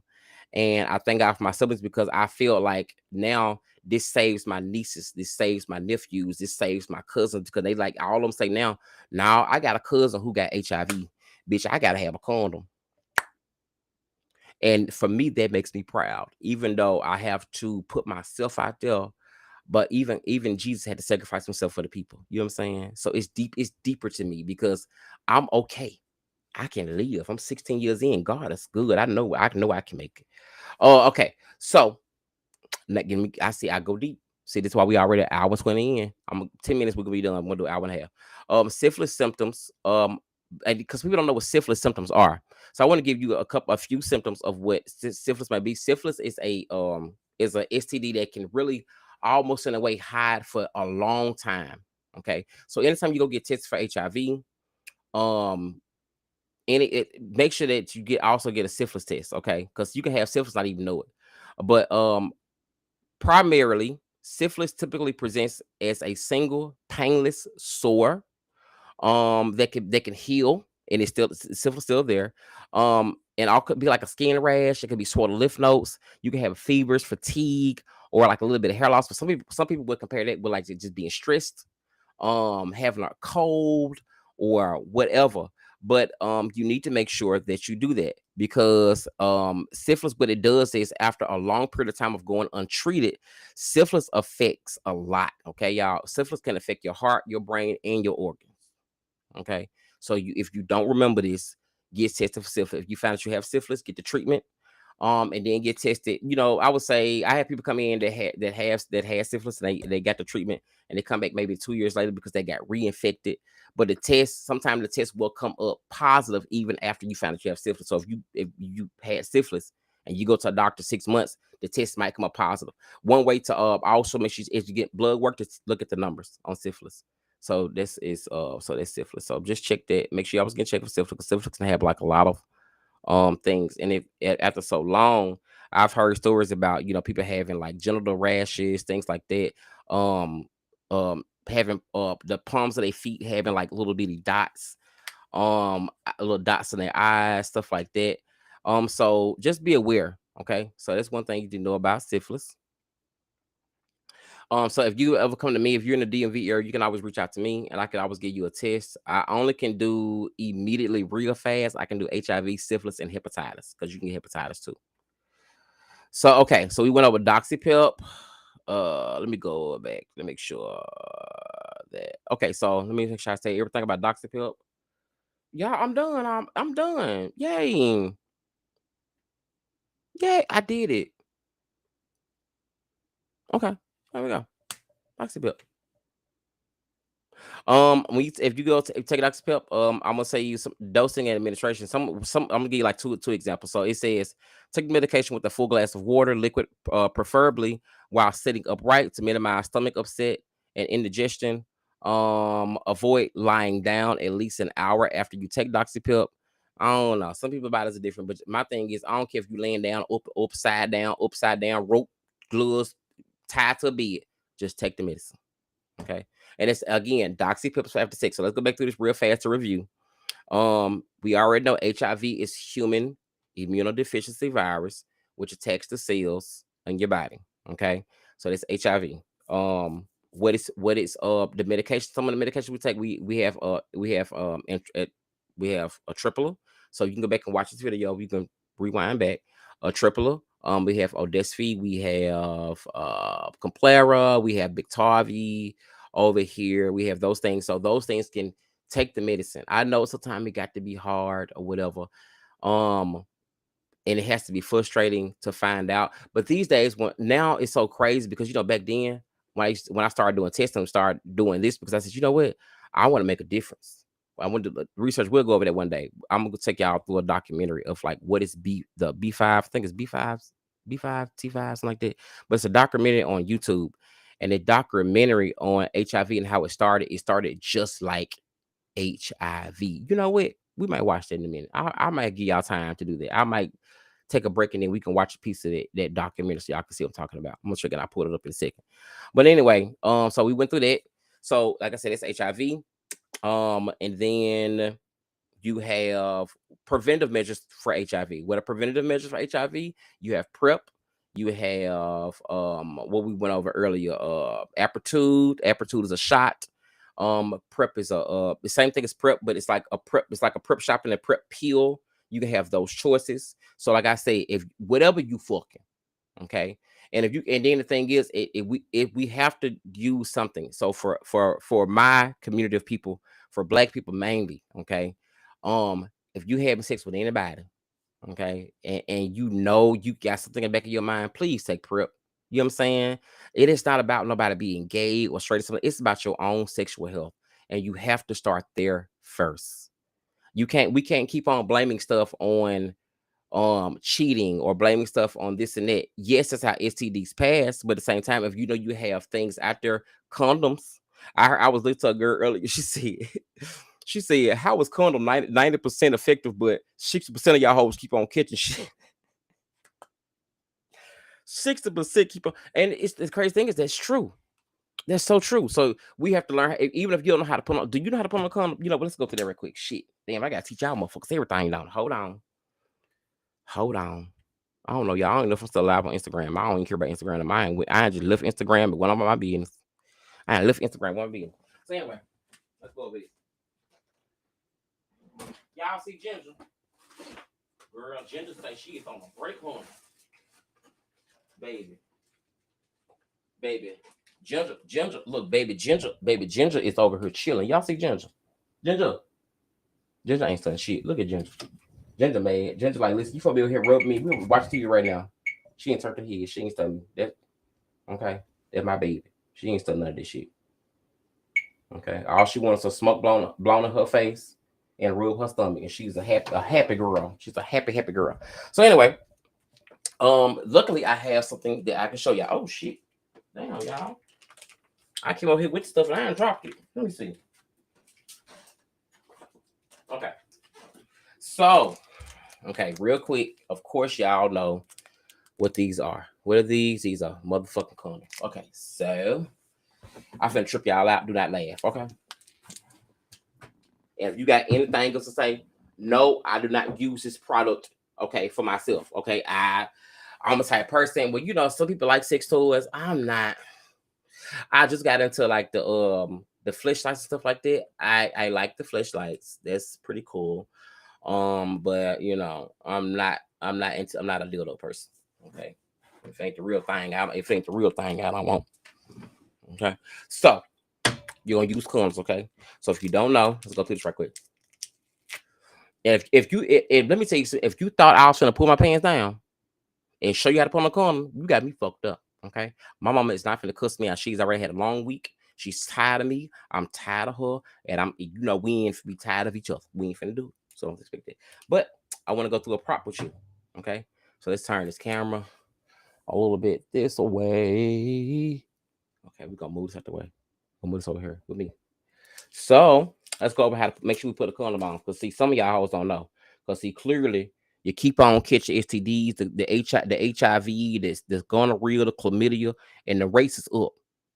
And I thank God for my siblings, because I feel like now this saves my nieces, this saves my nephews, this saves my cousins, because they like all of them say now I got a cousin who got HIV. Bitch, I gotta have a condom. And for me, that makes me proud, even though I have to put myself out there. But even Jesus had to sacrifice himself for the people. You know what I'm saying? So it's deeper to me because I'm okay. I can live. I'm 16 years in. God is good. I know I can make it. Oh, okay. So give me, I see I go deep. See, this is why we already an hour 20 in. I'm 10 minutes, we're gonna be done. I'm gonna do an hour and a half. Syphilis symptoms. And because people don't know what syphilis symptoms are. So I want to give you a few symptoms of what syphilis might be. Syphilis is a STD that can really almost in a way hide for a long time. Okay. So anytime you go get tested for HIV, and it make sure that you also get a syphilis test, okay? Because you can have syphilis not even know it. But primarily, syphilis typically presents as a single painless sore that can heal, and it's still syphilis still there. And all could be like a skin rash. It could be swollen lymph nodes. You can have fevers, fatigue, or like a little bit of hair loss. But some people would compare that with like just being stressed, having a cold or whatever. But you need to make sure that you do that because syphilis, what it does is after a long period of time of going untreated, syphilis affects a lot. Okay, y'all. Syphilis can affect your heart, your brain, and your organs. Okay, so if you don't remember this, get tested for syphilis. If you find that you have syphilis, get the treatment. And then get tested. You know, I would say I have people come in that had syphilis and they got the treatment and they come back maybe 2 years later because they got reinfected. But sometimes the test will come up positive even after you find that you have syphilis. So if you had syphilis and you go to a doctor 6 months, the test might come up positive. One way to also make sure if you get blood work, to look at the numbers on syphilis. So this is that's syphilis. So just check that. Make sure you always get checked for syphilis because syphilis can have like a lot of things. And after so long, I've heard stories about people having like genital rashes, things like that. Having the palms of their feet having like little bitty dots, little dots in their eyes, stuff like that. So just be aware. Okay, so that's one thing you didn't know about syphilis. So if you ever come to me, if you're in the DMV area, you can always reach out to me and I can always give you a test. I only can do immediately real fast. I can do HIV, syphilis, and hepatitis because you can get hepatitis too. So, okay. So we went over DoxyPip. Let me go back to make sure that, okay. So let me make sure I say everything about DoxyPip. Yeah, I'm done. I'm done. Yay. Yay, I did it. Okay. There we go. DoxyPip. If you go to take DoxyPip, I'm gonna say you some dosing and administration. I'm gonna give you like two examples. So it says take medication with a full glass of water, liquid, preferably while sitting upright to minimize stomach upset and indigestion. Avoid lying down at least an hour after you take DoxyPip. I don't know. Some people bodies are different, but my thing is I don't care if you laying down, upside down, rope, gloves, tied to a bed. Just take the medicine. Okay. And it's again DoxyPip for after 6. So let's go back through this real fast to review. We already know HIV is human immunodeficiency virus, which attacks the cells in your body. Okay, so that's HIV. What is the medication? Some of the medication we take, we have Atripla. So you can go back and watch this video. You can rewind back. Atripla. We have Odesphine. We have Complera. We have Biktarvy. Over here, we have those things. So those things can take the medicine. I know sometimes it got to be hard or whatever. And it has to be frustrating to find out. But these days, now it's so crazy because back then when I started doing testing, started doing this because I said, you know what, I want to make a difference. I want to research. We'll go over that one day. I'm gonna take y'all through a documentary of like what is the B5. I think it's B5, T5, something like that. But it's a documentary on YouTube. And a documentary on HIV and how it started just like HIV. You know what? We might watch that in a minute. I might give y'all time to do that. I might take a break and then we can watch a piece of that documentary so y'all can see what I'm talking about. I'm gonna check it. I'll pull it up in a second. But anyway, so we went through that. So like I said, it's HIV. And then you have preventive measures for HIV. What are preventative measures for HIV? You have PrEP. You have what we went over earlier, Apretude. Apretude is a shot. PrEP is the same thing as PrEP, but it's like a PrEP shot and a PrEP pill. You can have those choices. So, like I say, if whatever you fucking, okay, and then the thing is, if we have to use something. So for my community of people, for Black people mainly, okay, if you having sex with anybody, okay, and you got something in the back of your mind, please take PrEP. You know what I'm saying? It is not about nobody being gay or straight or something. It's about your own sexual health, and you have to start there first. We can't keep on blaming stuff on cheating or blaming stuff on this and that. Yes, that's how STDs pass, but at the same time, if you know you have things out there, condoms. I was listening to a girl earlier. She said, how is condom 90% effective, but 60% of y'all hoes keep on catching shit. 60% keep on, and it's the crazy thing is that's true. That's so true. So we have to learn, even if you don't know how to put on. Do you know how to put on a condom? You know, but let's go to that real quick. Shit, damn, I gotta teach y'all motherfuckers everything down. Hold on. I don't know, y'all. I don't know if I'm still live on Instagram. I don't even care about Instagram. I just left Instagram, but one of my business. I left Instagram, one business. So anyway, let's go over this. Y'all see Ginger? Girl, Ginger say she is on a break on. Baby. Ginger, look, baby Ginger is over here chilling. Y'all see Ginger? Ginger ain't saying shit. Look at Ginger. Ginger mad. Ginger like, listen, you probably over here rubbing me. We watch TV right now. She ain't turned her head. She ain't studying me. That okay? That's my baby. She ain't studying none of this shit. Okay. All she wants is some smoke blown in her face and rub her stomach. And she's a happy girl. She's a happy girl. So anyway, luckily I have something that I can show y'all. Oh shit. Damn, y'all. I came over here with stuff and I ain't dropped it. Let me see. Okay. So, okay, real quick. Of course, y'all know what these are. What are these? These are motherfucking condoms. Okay, so I finna trip y'all out. Do not laugh. Okay. And if you got anything else to say, no, I do not use this product. Okay, for myself. Okay, I'm a type person. Well, you know, some people like sex toys. I'm not. I just got into like the fleshlights and stuff like that. I like the fleshlights. That's pretty cool. But you know, I'm not a dildo person. Okay. If it ain't the real thing, I don't want. Okay. So you're gonna use condoms, okay? So if you don't know, let's go through this right quick. If let me tell you, if you thought I was gonna pull my pants down and show you how to put on a condom, you got me fucked up. Okay. My mama is not gonna cuss me out. She's already had a long week. She's tired of me. I'm tired of her. And we ain't be tired of each other. We ain't finna do it. So don't expect it. But I want to go through a prop with you. Okay. So let's turn this camera a little bit this way. Okay, we're gonna move this out the way. We'll move this over here with me. So let's go over how to make sure we put a condom on. Because see, some of y'all hoes don't know. Because see, clearly you keep on catching STDs, the HIV, that's gonorrhea, the chlamydia, and the race is up.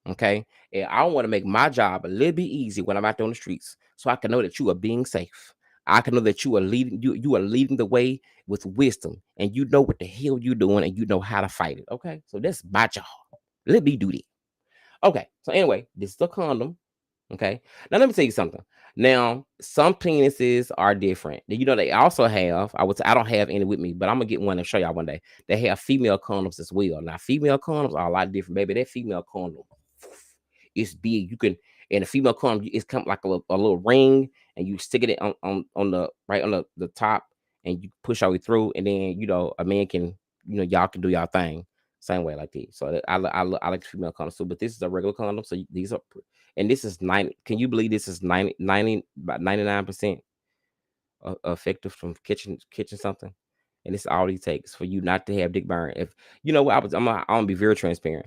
Okay. And I want to make my job a little bit easy when I'm out there on the streets. So I can know that you are being safe. I can know that you are leading the way with wisdom, and you know what the hell you're doing, and you know how to fight it. Okay. So that's my job. Let me do that. Okay. So anyway, this is a condom. Okay. Now let me tell you something. Now, some penises are different. You know, they also have, I don't have any with me, but I'm gonna get one and show y'all one day. They have female condoms as well. Now, female condoms are a lot different, baby. That female condom is big. You can, and a female condom, it's come like a little ring, and you stick it on the top, and you push all the way through, and then a man can, y'all can do y'all thing same way like this. So I like female condoms too, but this is a regular condom. So these are, and this is 90. Can you believe this is 90 about 99% effective from catching something? And this all it takes for you not to have dick burn. If you know what I'm gonna be very transparent.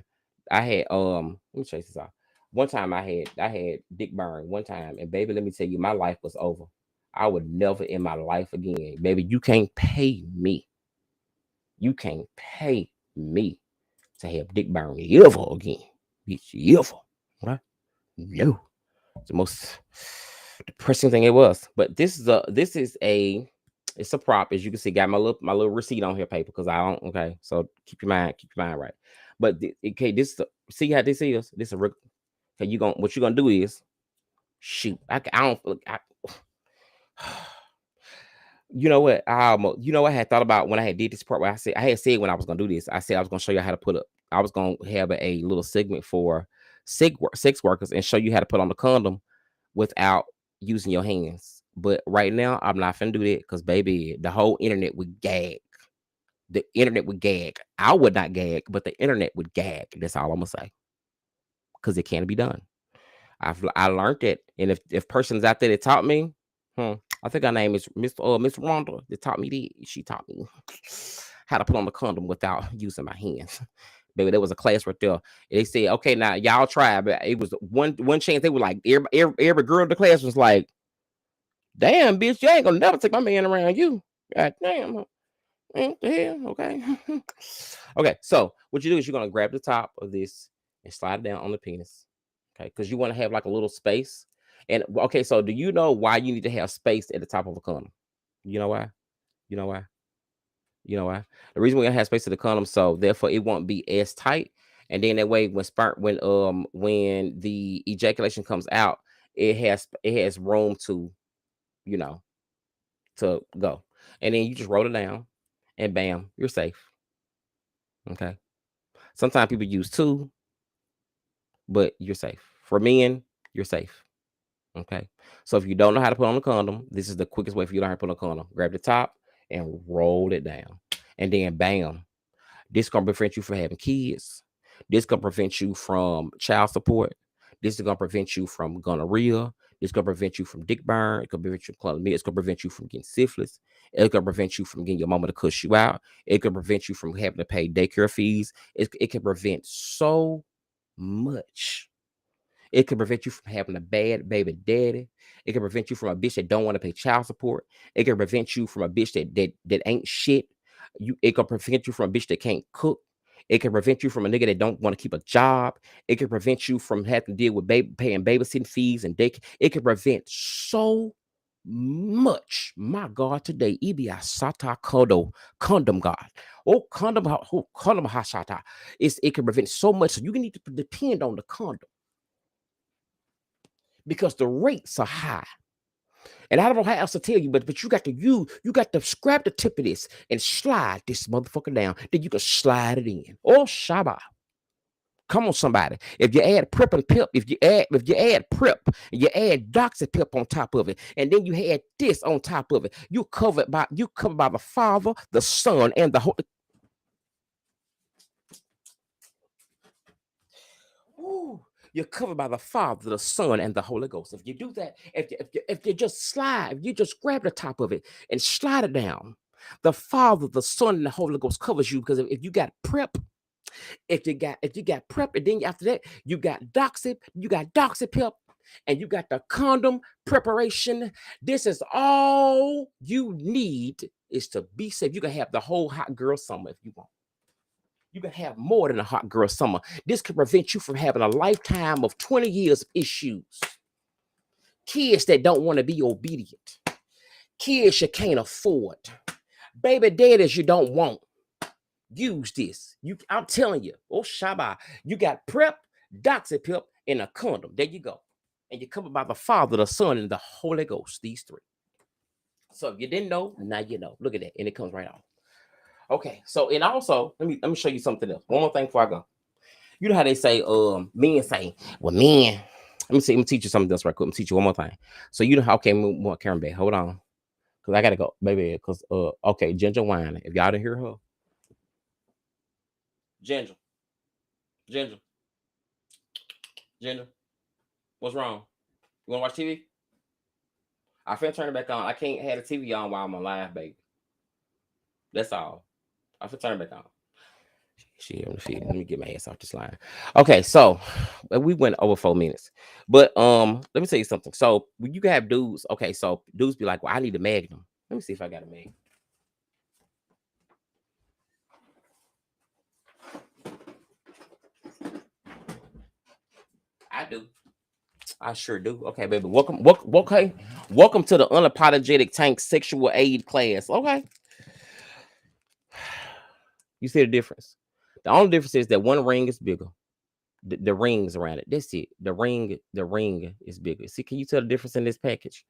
I had let me chase this off. One time I had dick burn one time, and baby, let me tell you, my life was over. I would never in my life again, baby. You can't pay me. You can't pay me to have dick burn ever again, bitch, ever. Right? No, it's the most depressing thing it was. But it's a prop, as you can see. Got my little receipt on here paper because I don't. Okay, so keep your mind right. But okay, see how this is. This is a okay. What you gonna do is shoot. You know what? I had thought about when I had did this part where I had said when I was gonna do this, I said I was gonna show you how to put up. I was gonna have a little segment for sex workers and show you how to put on the condom without using your hands. But right now, I'm not finna do that because baby, the whole internet would gag. The internet would gag. I would not gag, but the internet would gag. That's all I'm gonna say. Because it can't be done. I learned it. And if persons out there that taught me, I think her name is Miss Rhonda that taught me that. She taught me how to put on the condom without using my hands. Baby, there was a class right there. They said, okay, now y'all try, but it was one chance. They were like, every girl in the class was like, damn, bitch, you ain't gonna never take my man around you. God damn. What the hell? Okay. Okay, so what you do is you're gonna grab the top of this and slide it down on the penis. Okay, because you want to have like a little space. And okay, so do you know why you need to have space at the top of a condom? You know why? You know why? You know why? The reason we're gonna have space at the condom, so therefore it won't be as tight. And then that way when the ejaculation comes out, it has room to, you know, to go. And then you just roll it down and bam, you're safe. Okay. Sometimes people use two, but you're safe. For men, you're safe. Okay. So if you don't know how to put on a condom, this is the quickest way for you to learn how to put on a condom. Grab the top and roll it down. And then bam. This is gonna prevent you from having kids. This is gonna prevent you from child support. This is gonna prevent you from gonorrhea. It's gonna prevent you from dick burn. It's gonna prevent you from chlamydia. It's gonna prevent you from getting syphilis. It's gonna prevent you from getting your mama to cuss you out. It can prevent you from having to pay daycare fees. It can prevent so much. It can prevent you from having a bad baby daddy. It can prevent you from a bitch that don't want to pay child support. It can prevent you from a bitch that ain't shit. It can prevent you from a bitch that can't cook. It can prevent you from a nigga that don't want to keep a job. It can prevent you from having to deal with paying babysitting fees and it can prevent so much. My God, today, Ibia Sata Kodo, condom God. Oh, condom Hashata. It can prevent so much. So you need to depend on the condom because the rates are high. And I don't know how else to tell you, but you got to scrap the tip of this and slide this motherfucker down. Then you can slide it in. Oh, Shabba. Come on, somebody. If you add prep and pip, if you add prep and you add doxypip on top of it, and then you add this on top of it, you're covered by the Father, the Son, and the Holy. Ooh. You're covered by the Father, the Son, and the Holy Ghost. If you do that, if you just grab the top of it and slide it down, the Father, the Son, and the Holy Ghost covers you. Because if you got prep, if you got prep, and then after that you got doxypip, and you got the condom preparation. This is all you need is to be safe. You can have the whole hot girl summer if you want. You can have more than a hot girl summer. This can prevent you from having a lifetime of 20 years of issues. Kids that don't want to be obedient. Kids you can't afford. Baby daddies you don't want. Use this. I'm telling you. Oh, Shabba. You got prep, doxypip, and a condom. There you go. And you're covered by the Father, the Son, and the Holy Ghost. These three. So if you didn't know, now you know. Look at that. And it comes right off. Okay, so and also let me show you something else. One more thing before I go. You know how they say, men say, well, men. Let me teach you something else right quick. Let me teach you one more thing. So you know how move more Karen back. Hold on. Cause I gotta go, baby. Because okay, Ginger whining. If y'all didn't hear her. Ginger. What's wrong? You wanna watch TV? I finna turn it back on. I can't have the TV on while I'm on live, baby. That's all. I finna turn it back on. She on the feed. Let me get my ass off this line. Okay, so we went over 4 minutes. But let me tell you something. So when you can have dudes, okay, so dudes be like, well, I need a Magnum. Let me see if I got a Magnum. I do. I sure do. Okay, baby. Welcome to the Unapologetic Tank Sexual Aid class. Okay. You see the difference? The only difference is that one ring is bigger. The rings around it. That's it. The ring is bigger. See, can you tell the difference in this package?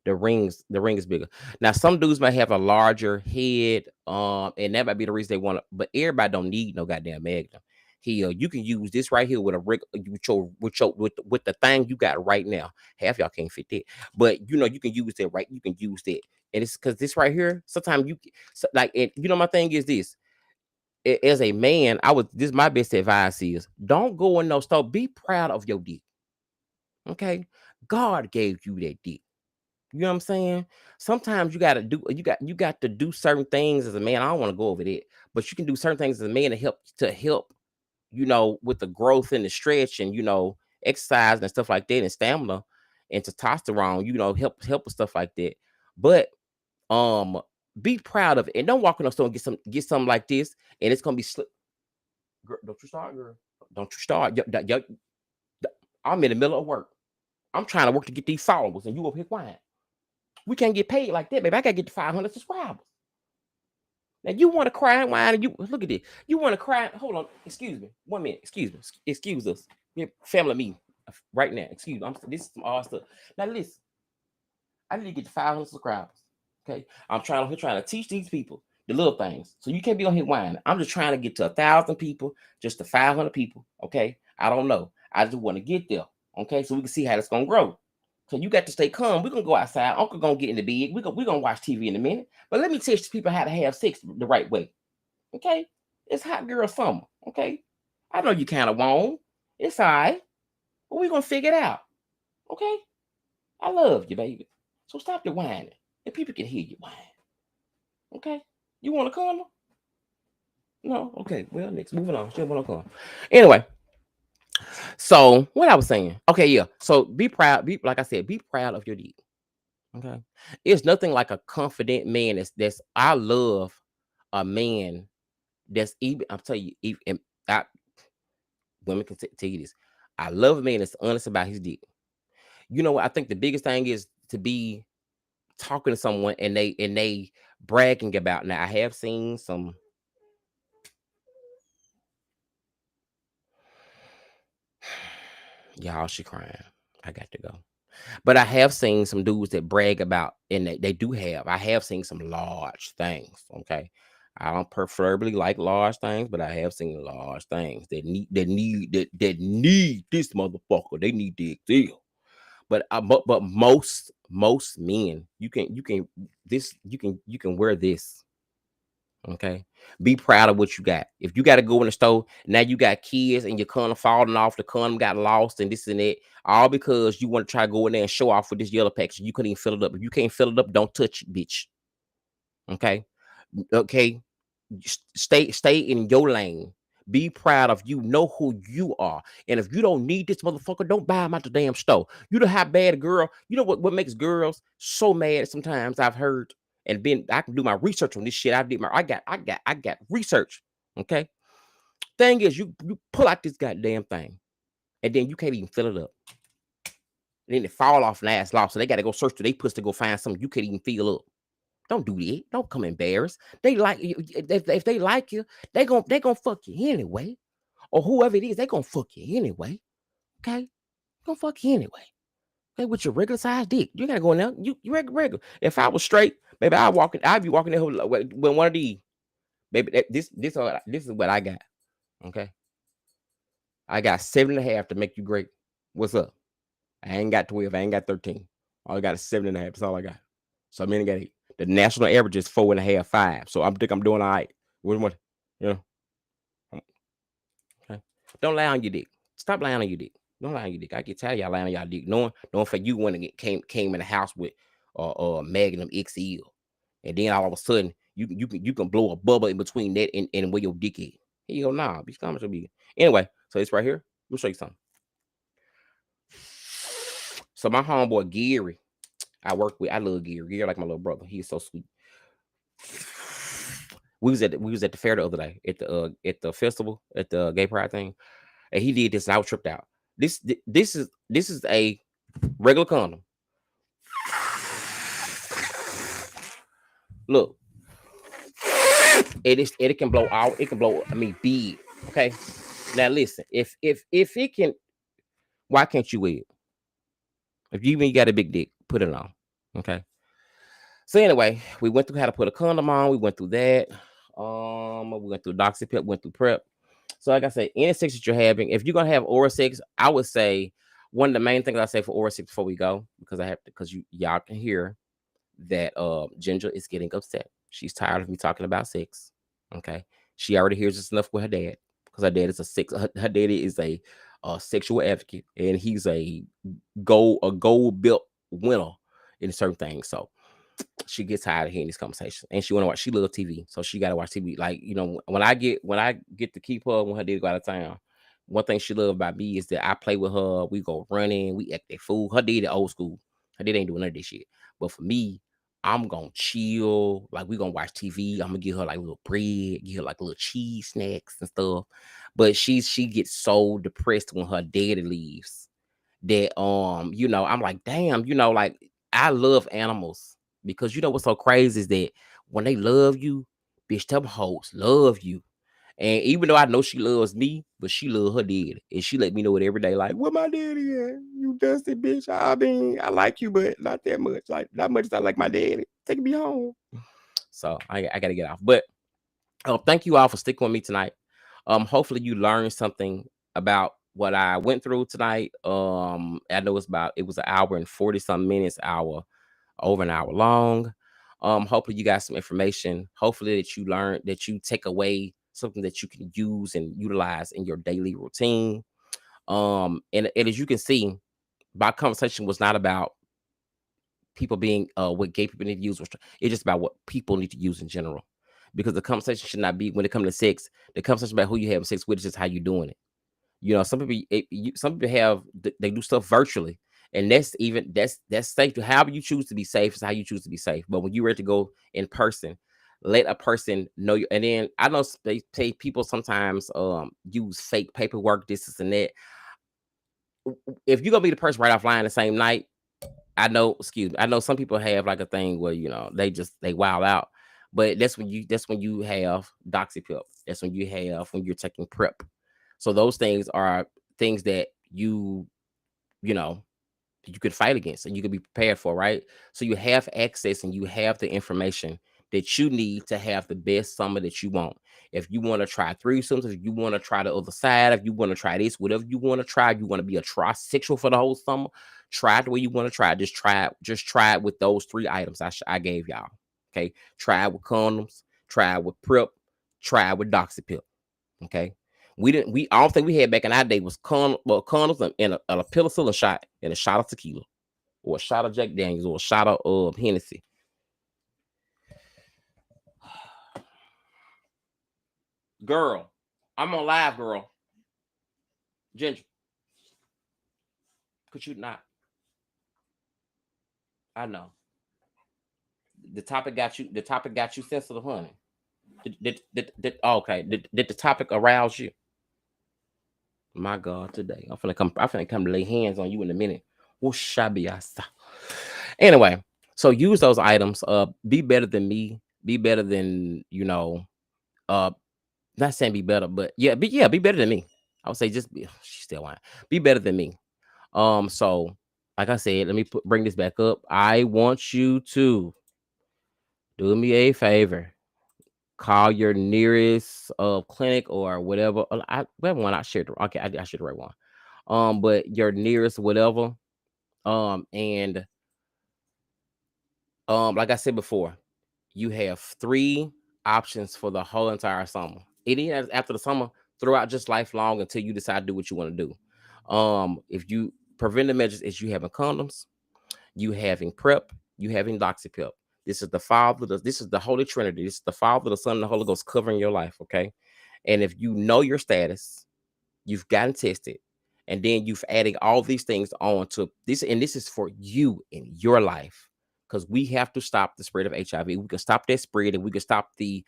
The ring is bigger. Now, some dudes might have a larger head, and that might be the reason they want to. But everybody don't need no goddamn Magnum. Here, you can use this right here with a rig, with the thing you got right now. Half y'all can't fit that, but you know you can use that right. You can use that, and it's because this right here. Sometimes and you know my thing is this. As a man, this my best advice is don't go in no store. Be proud of your dick. Okay, God gave you that dick. You know what I'm saying? Sometimes you got to do certain things as a man. I don't want to go over that, but you can do certain things as a man to help, you know, with the growth and the stretch and you know, exercise and stuff like that, and stamina and testosterone, you know, help with stuff like that. But be proud of it and don't walk in the store and get something like this, and it's gonna be slip. Girl, don't you start, girl. Don't you start. I'm in the middle of work. I'm trying to work to get these followers, and you up here quiet. We can't get paid like that, baby. I gotta get to 500 subscribers. Now you want to cry and whine, and you look at this. You want to cry. Hold on, excuse me. 1 minute. Excuse me. Excuse us. Family meeting right now. Excuse me. This is some odd stuff. Now listen. I need to get to 500 subscribers. Okay. I'm trying to teach these people the little things. So you can't be on here whining. I'm just trying to get to 1,000 people, just to 500 people. Okay. I don't know. I just want to get there. Okay. So we can see how it's gonna grow. So you got to stay calm. We're going to go outside. Uncle going to get in the bed. We're going to watch TV in a minute. But let me teach people how to have sex the right way. Okay? It's hot girl summer. Okay? I know you kind of won't. It's all right. But we're going to figure it out. Okay? I love you, baby. So stop the whining. And people can hear you whine. Okay? You want to come? No? Okay. Well, next. Moving on. Still want to come. Anyway. So what I was saying, okay, yeah. So be proud, like I said, be proud of your deed. Okay, it's nothing like a confident man. I love a man that's even. I'm telling you, women can tell you this. I love a man that's honest about his dick. You know what? I think the biggest thing is to be talking to someone and they bragging about. Now I have seen some. Y'all, she crying. I got to go. But I have seen some dudes that brag about, and they do have. I have seen some large things. Okay, I don't preferably like large things, but I have seen large things that need this motherfucker. They need the deal. But most men, you can wear this. Okay, be proud of what you got. If you got to go in the store now, you got kids and your condom falling off, the condom got lost, and this and that, all because you want to try to go in there and show off with this yellow package. You couldn't even fill it up. If you can't fill it up, don't touch it, bitch. Okay, stay in your lane. Be proud of you. Know who you are. And if you don't need this motherfucker, don't buy him out the damn store. You know how bad a girl. You know what makes girls so mad sometimes, I've heard. And I can do my research on this shit. I got research. Okay. Thing is, you pull out this goddamn thing, and then you can't even fill it up. And then it fall off and ass lost. So they gotta go search through their pussy to go find something you can't even fill up. Don't do that. Don't come embarrassed. They like you. If they like you, they gonna fuck you anyway. Or whoever it is, they gonna fuck you anyway. Okay? Gonna fuck you anyway. Okay, with your regular size dick. You gotta go in there. You regular. If I was straight, maybe I'd be walking there with one of these. Baby, this is what I got. Okay. I got 7.5 to make you great. What's up? I ain't got 12. I ain't got 13. All I got is 7.5. That's all I got. So I mean, I got 8. The national average is 4.5, 5. So I think I'm doing all right. What, you know? Okay. Don't lie on your dick. Stop lying on your dick. Don't lie on your dick. I get tired of y'all lying on y'all dick. Knowing for you when it came in the house with Magnum XL, and then all of a sudden you can blow a bubble in between that and where your dick is. Here you go, nah, be calm. Anyway, so it's right here. Let me show you something. So my homeboy Gary, I love Gary. Gary like my little brother. He is so sweet. We was at the fair the other day at the festival at the gay pride thing, and he did this, and I was tripped out. This is a regular condom. Look, it can blow out. It can blow. I mean, big. Okay. Now listen, if it can, why can't you wear it? If you even got a big dick, put it on. Okay. So anyway, we went through how to put a condom on. We went through that. We went through doxypep, went through prep. So like I said, any sex that you're having, if you're gonna have oral sex, I would say one of the main things I say for oral sex before we go, because I have to, because y'all can hear that Ginger is getting upset. She's tired of me talking about sex. Okay. She already hears this enough with her dad, because her dad is her daddy is a sexual advocate, and he's a gold belt winner in certain things. So she gets tired of hearing these conversations, and she want to watch. She loves TV, so she got to watch TV. Like, you know, when I get to keep her when her daddy go out of town, one thing she love about me is that I play with her. We go running, we act a fool. Her daddy old school. Her daddy ain't doing none of this shit. But for me, I'm gonna chill. Like, we gonna watch TV. I'm gonna give her like little bread, give her like little cheese snacks and stuff. But she gets so depressed when her daddy leaves that you know, I'm like, damn, you know, like, I love animals, because you know what's so crazy is that when they love you, bitch, them hoes love you. And even though I know she loves me, but she love her daddy, and she let me know it every day. Like, where my daddy at? You dusty bitch. I mean, I like you, but not that much. Like, not much as I like my daddy. Take me home. So I gotta get off. But thank you all for sticking with me tonight. Hopefully you learned something about what I went through tonight. I know it was an hour and 40 some minutes, over an hour long. Hopefully you got some information. Hopefully that you learned, that you take away something that you can use and utilize in your daily routine. And as you can see, my conversation was not about people being what gay people need to use. It's just about what people need to use in general. Because the conversation should not be, when it comes to sex, the conversation about who you have sex with is just how you doing it. You know, some people have, they do stuff virtually, and that's safe. To however you choose to be safe is how you choose to be safe. But when you're ready to go in person, let a person know you. And then I know people sometimes use fake paperwork, this and that. If you're gonna be the person right offline the same night, I know some people have like a thing where, you know, they wild out. But that's when you have doxypep. That's when you're taking prep. So those things are things that you know, you could fight against and you could be prepared for, right? So you have access and you have the information that you need to have the best summer that you want. If you want to try threesomes, if you want to try the other side, if you want to try this, whatever you want to try, if you want to be a trisexual for the whole summer, try it the way you want to try it. Just try it with those 3 items I gave y'all. Okay. Try it with condoms, try it with prep, try it with doxypep. Okay. I don't think we had back in our day was condoms and a penicillin shot and a shot of tequila, or a shot of Jack Daniels, or a shot of Hennessy. Girl, I'm on live, girl. Ginger, could you not? I know. The topic got you sensitive, honey. Okay. Did the topic arouse you? My God, today I'm finna come to lay hands on you in a minute. Anyway, so use those items. Be better than me. Be better than, you know. Not saying be better, but be better than me. I would say just be. She's still lying. Be better than me. So like I said, let me bring this back up. I want you to do me a favor. Call your nearest clinic or whatever. Whatever one I shared. Okay, I shared the right one. But your nearest whatever. And like I said before, you have 3 options for the whole entire summer. It is after the summer, throughout just lifelong, until you decide to do what you want to do. If you preventive measures is you having condoms, you having prep, you having doxypep. This is the Father. This is the Holy Trinity. This is the Father, the Son, and the Holy Ghost covering your life. Okay. And if you know your status, you've gotten tested, and then you've added all these things on to this, and this is for you in your life, because we have to stop the spread of HIV. We can stop that spread, and we can stop the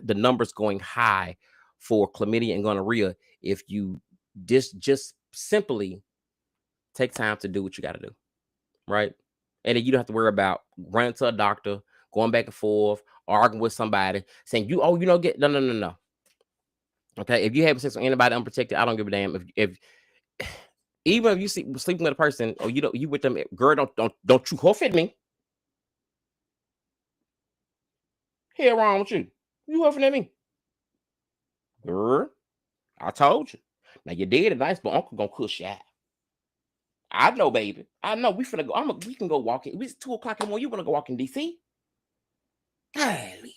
numbers going high for chlamydia and gonorrhea if you just simply take time to do what you got to do, right? And then you don't have to worry about running to a doctor, going back and forth, arguing with somebody, saying no. Okay, if you have sex with anybody unprotected, I don't give a damn. If Even if you sleeping with a person, or you with them, girl, don't you huff at me. Hell wrong with you? You huffing at me, girl? I told you. Now your daddy nice, but uncle gonna cuss you out. I know, baby. I know. We finna go. We can go walking. It's 2 o'clock in the morning. You wanna go walk in DC? Golly.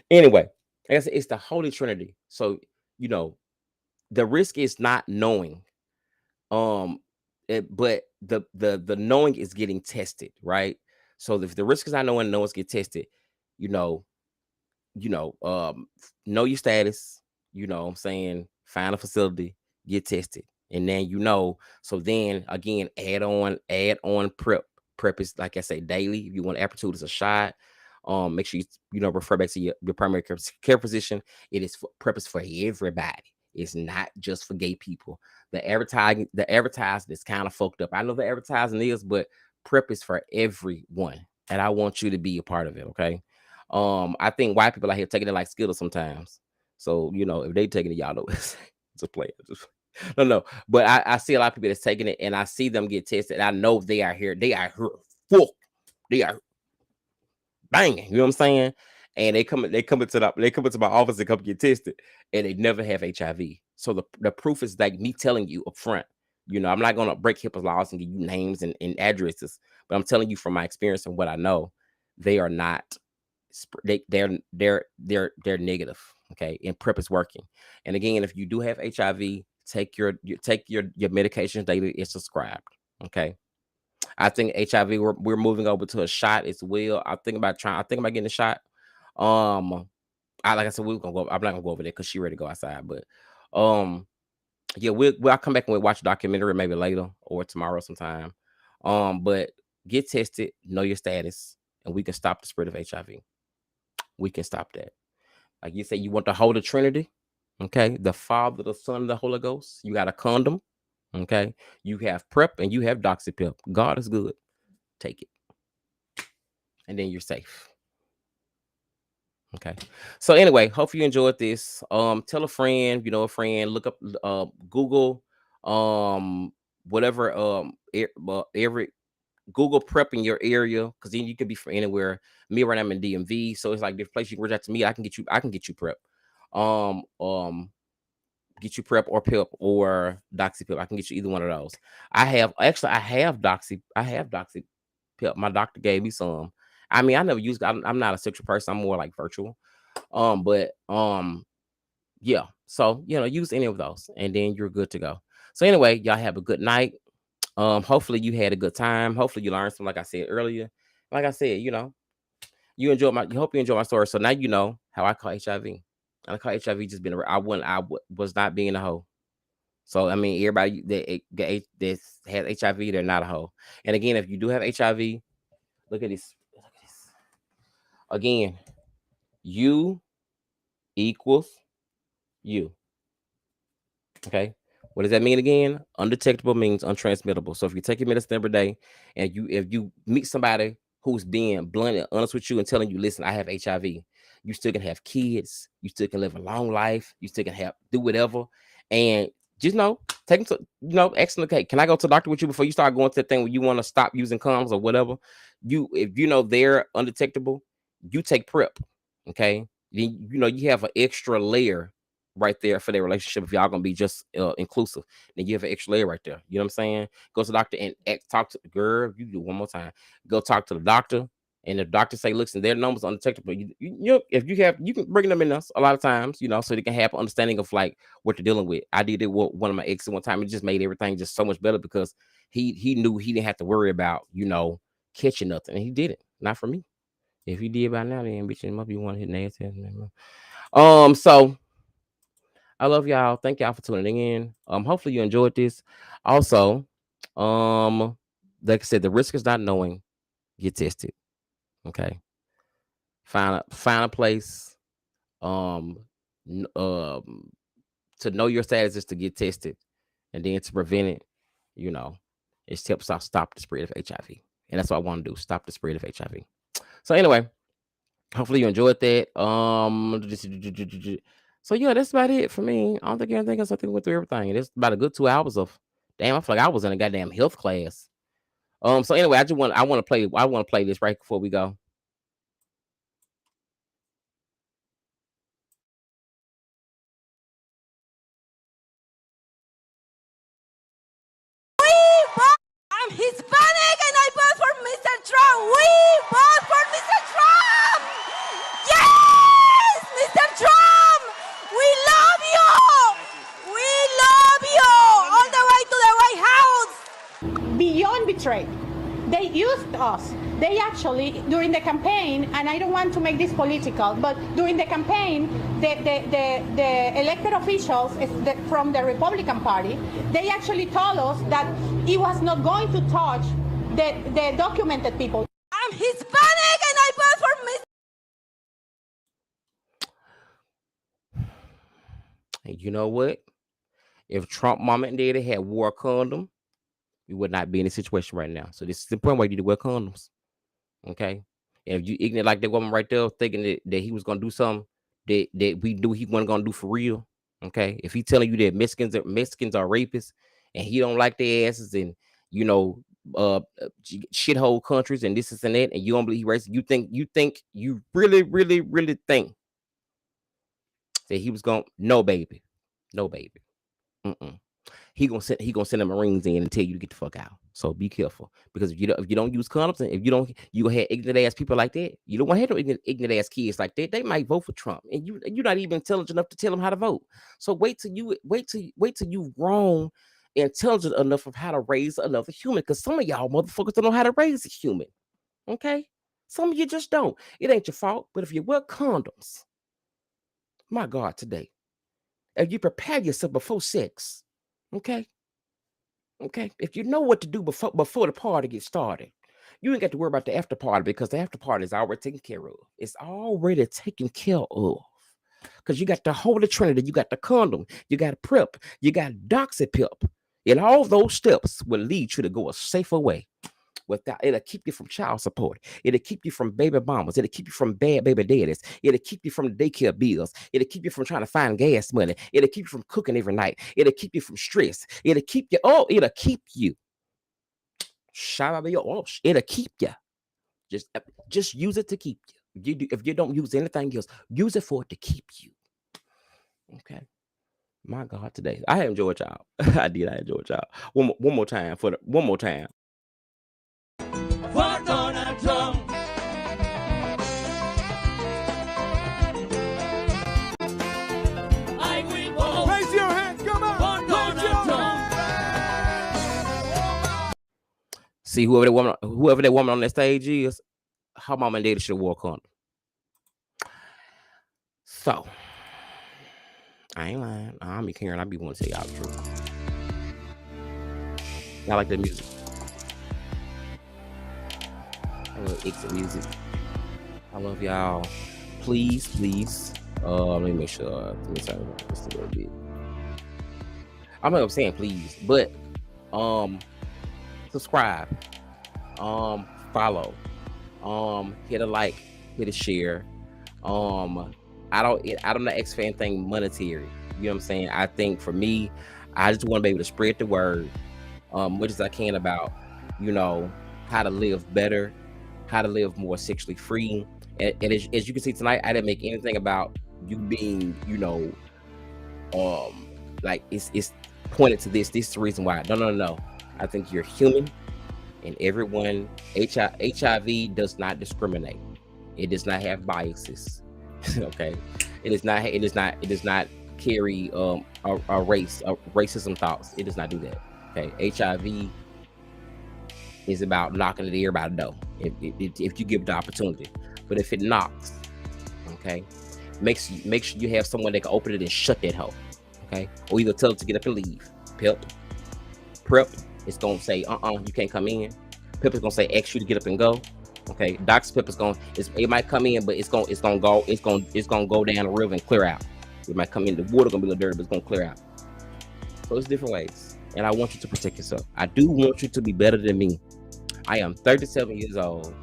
Anyway, like I said, it's the Holy Trinity. So the risk is not knowing. But the knowing is getting tested, right? So if the risk is not knowing, no one's get tested. Know your status. What I'm saying, find a facility, get tested, and then So then again, add on prep. Prep is, like I say, daily. If you want aptitude as a shot, make sure you refer back to your primary care physician. Prep is for everybody. It's not just for gay people. The advertising is kind of fucked up. I know the advertising is, but prep is for everyone, and I want you to be a part of it. Okay. I think white people out here taking it like Skittles sometimes. So if they taking it, y'all know it's a play. No. But I see a lot of people that's taking it, and I see them get tested. I know they are here. They are here. Full. They are banging. You know what I'm saying? And they come into my office and come get tested, and they never have HIV. So the proof is like me telling you up front. I'm not gonna break HIPAA laws and give you names and addresses, but I'm telling you from my experience and what I know, they are not. They're negative. Okay, and prep is working. And again, if you do have HIV, take your medications daily. It's prescribed. Okay. I think HIV we're moving over to a shot as well. I think about getting a shot. Like I said, I'm not gonna go over there because she ready to go outside. But yeah, I'll come back and we'll watch a documentary maybe later or tomorrow sometime. But get tested, know your status, and we can stop the spread of HIV. We can stop that. Like you say, you want the Holy Trinity, okay? The Father, the Son, the Holy Ghost. You got a condom, okay? You have prep and you have doxypip. God is good. Take it, and then you're safe. Okay. So anyway, hope you enjoyed this. Tell a friend, a friend. Look up, Google, whatever, every. Google prep in your area, because then you can be from anywhere. Me right now, I'm in DMV, so it's like this place you can reach out to me. I can get you prep. Get you prep or PIP or doxypip. I can get you either one of those. I have doxy pip. My doctor gave me some. I mean, I never used. I'm not a sexual person. I'm more like virtual. Yeah. So use any of those, and then you're good to go. So anyway, y'all have a good night. Hopefully you had a good time. Hopefully you learned something, like I said earlier. Like I said, you hope you enjoy my story. So now you know how I call HIV. I call HIV just being I was not being a hoe. So I mean, everybody that has HIV, they're not a hoe. And again, if you do have HIV, look at this. Again, U equals U. Okay. What does that mean again? Undetectable means untransmittable. So if you take your medicine every day, and if you meet somebody who's being blunt and honest with you and telling you, listen, I have HIV, you still can have kids, you still can live a long life, you still can do whatever. And just take them to, excellent. Okay, can I go to the doctor with you before you start going to the thing where you want to stop using condoms or whatever? If they're undetectable, you take prep. Okay. Then you have an extra layer right there for their relationship. If y'all gonna be just inclusive, then you have an extra layer right there. You know what I'm saying? Go to the doctor and talk to the girl. You do one more time. Go talk to the doctor, and the doctor say, listen, their numbers undetectable. If you can bring them in us a lot of times, so they can have an understanding of like what they're dealing with. I did it with one of my exes one time. It just made everything just so much better because he knew he didn't have to worry about catching nothing, and he didn't. Not for me. If he did by now, then bitch, it must be one of his nasty. So I love y'all. Thank y'all for tuning in. Hopefully you enjoyed this. Also, like I said, the risk is not knowing. Get tested. Okay. Find a place. To know your status is to get tested, and then to prevent it. It helps us stop the spread of HIV, and that's what I want to do. Stop the spread of HIV. So anyway, hopefully you enjoyed that. So yeah, that's about it for me. I don't think anything else. I think we went through everything. It's about a good 2 hours of damn. I feel like I was in a goddamn health class. So anyway, I want to play this right before we go. I'm Hispanic and I vote for Mr. Trump. We vote for Mr. Trump. Yes, Mr. Trump. We love you. We love you. All the way to the White House. Beyond betrayed. They used us. They actually, during the campaign, and I don't want to make this political, but during the campaign, the elected officials from the Republican Party, they actually told us that it was not going to touch the documented people. I'm Hispanic and I vote for Mr. And you know what? If Trump, mama, and daddy had wore a condom, we would not be in this situation right now. So this is the point where you need to wear condoms. Okay. And if you ignorant like that woman right there, thinking that he was gonna do something that we knew he wasn't gonna do for real. Okay. If he telling you that Mexicans are rapists and he don't like their asses and shithole countries and this and that, and you don't believe he racist, you really, really, really think that he was gonna no baby. He gonna send the Marines in and tell you to get the fuck out. So be careful, because if you don't use condoms, and if you gonna have ignorant ass people like that. You don't want to have no ignorant ass kids like that. They might vote for Trump, and you're not even intelligent enough to tell them how to vote. So wait till you grown, intelligent enough of how to raise another human. Because some of y'all motherfuckers don't know how to raise a human. Okay, some of you just don't. It ain't your fault. But if you wear condoms, my God, today, if you prepare yourself before sex. Okay. If you know what to do before the party gets started, you ain't got to worry about the after party, because the after party is already taken care of. It's already taken care of. Because you got the Holy Trinity, you got the condom, you got PrEP, you got doxypip. And all those steps will lead you to go a safer way. It'll keep you from child support. It'll keep you from baby mamas. It'll keep you from bad baby daddies. It'll keep you from the daycare bills. It'll keep you from trying to find gas money. It'll keep you from cooking every night. It'll keep you from stress. It'll keep you. It'll keep you. It'll keep you. Just use it to keep you. If you don't use anything else, use it for it to keep you. Okay. My God, today I enjoyed y'all. I enjoyed y'all. One more time. For Donald Trump. I will vote. Raise your hand, come on. For Donald Trump. See, whoever that woman on that stage is, her mom and daddy should have wore a condom. So, I ain't lying. I'm be Karen. I be wanting to tell y'all the truth. I like the music. I love exit music. I love y'all. Please. Let me make sure. Let me turn it just a little bit. I'm not saying please, but subscribe, follow, hit a like, hit a share. I'm not expecting anything monetary. You know what I'm saying? I think for me, I just want to be able to spread the word, much as I can about, how to live better, how to live more sexually free. And as you can see tonight, I didn't make anything about you being, like it's pointed to this. This is the reason why. No. I think you're human, and everyone, HIV does not discriminate. It does not have biases. Okay, it does not carry racism thoughts. It does not do that. Okay, HIV is about knocking at everybody's door if you give the opportunity. But if it knocks, okay, make sure you have someone that can open it and shut that hole. Okay, or either tell it to get up and leave. PrEP is gonna say you can't come in. PrEP is gonna say ask you to get up and go. Okay, doxypip it might come in, but it's gonna go down the river and clear out. It might come in, the water gonna be a little dirty, but it's gonna clear out. So it's different ways, and I want you to protect yourself. I do want you to be better than me. I am 37 years old.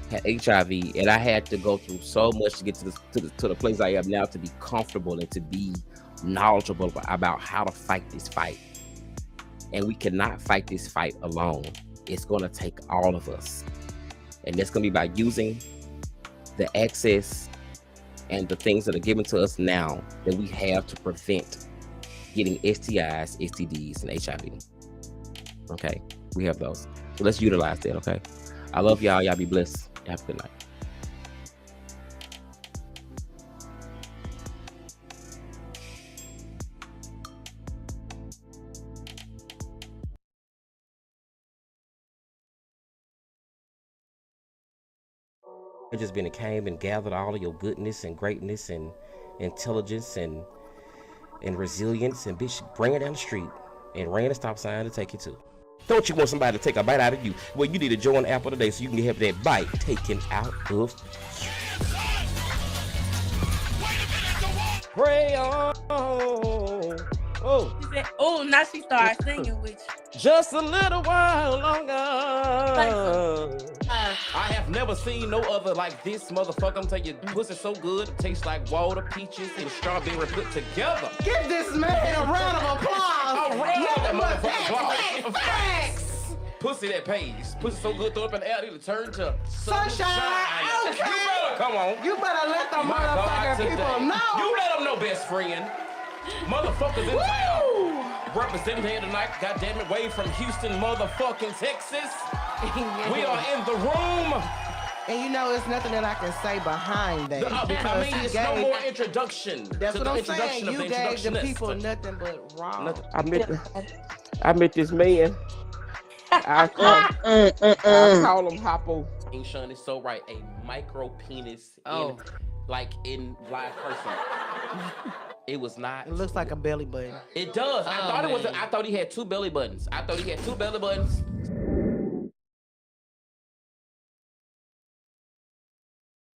had HIV, and I had to go through so much to get to the place I am now, to be comfortable and to be knowledgeable about how to fight this fight. And we cannot fight this fight alone. It's going to take all of us, and that's going to be by using the access and the things that are given to us now that we have to prevent getting STIs, STDs, and HIV. Okay, we have those, so let's utilize that. Okay, I love y'all. Y'all be blessed. Have a good night. It just been came and gathered all of your goodness and greatness and intelligence and resilience, and bitch, bring it down the street and ran a stop sign to take you to. Don't you want somebody to take a bite out of you? Well, you need to join Apple today so you can have that bite taken out of you. Pray on. Oh. She said, oh, now she started singing with you. Just a little while longer. I have never seen no other like this motherfucker. I'm telling you, pussy so good, it tastes like water, peaches, and strawberry put together. Give this man a round of applause. A round of Nothing but applause. facts. Pussy that pays. Pussy so good, throw up in the air, it'll turn to Sunshine. Okay. Come on. You better let the My God, motherfucking today. people know. You let them know, best friend. Motherfuckers in town. Representing here tonight, goddamn it, way from Houston, motherfucking Texas. We are in the room. And you know, it's nothing that I can say behind that. I mean, he it's gave- no more introduction. That's to what the I'm introduction saying. of You the gave the introductionist. people nothing but wrong. I met this man. I call him Hoppo. King Sean is so right. A micro penis Oh. in live person. It was not. It looks like a belly button. It does. I thought it was. I thought he had two belly buttons. I thought he had two belly buttons.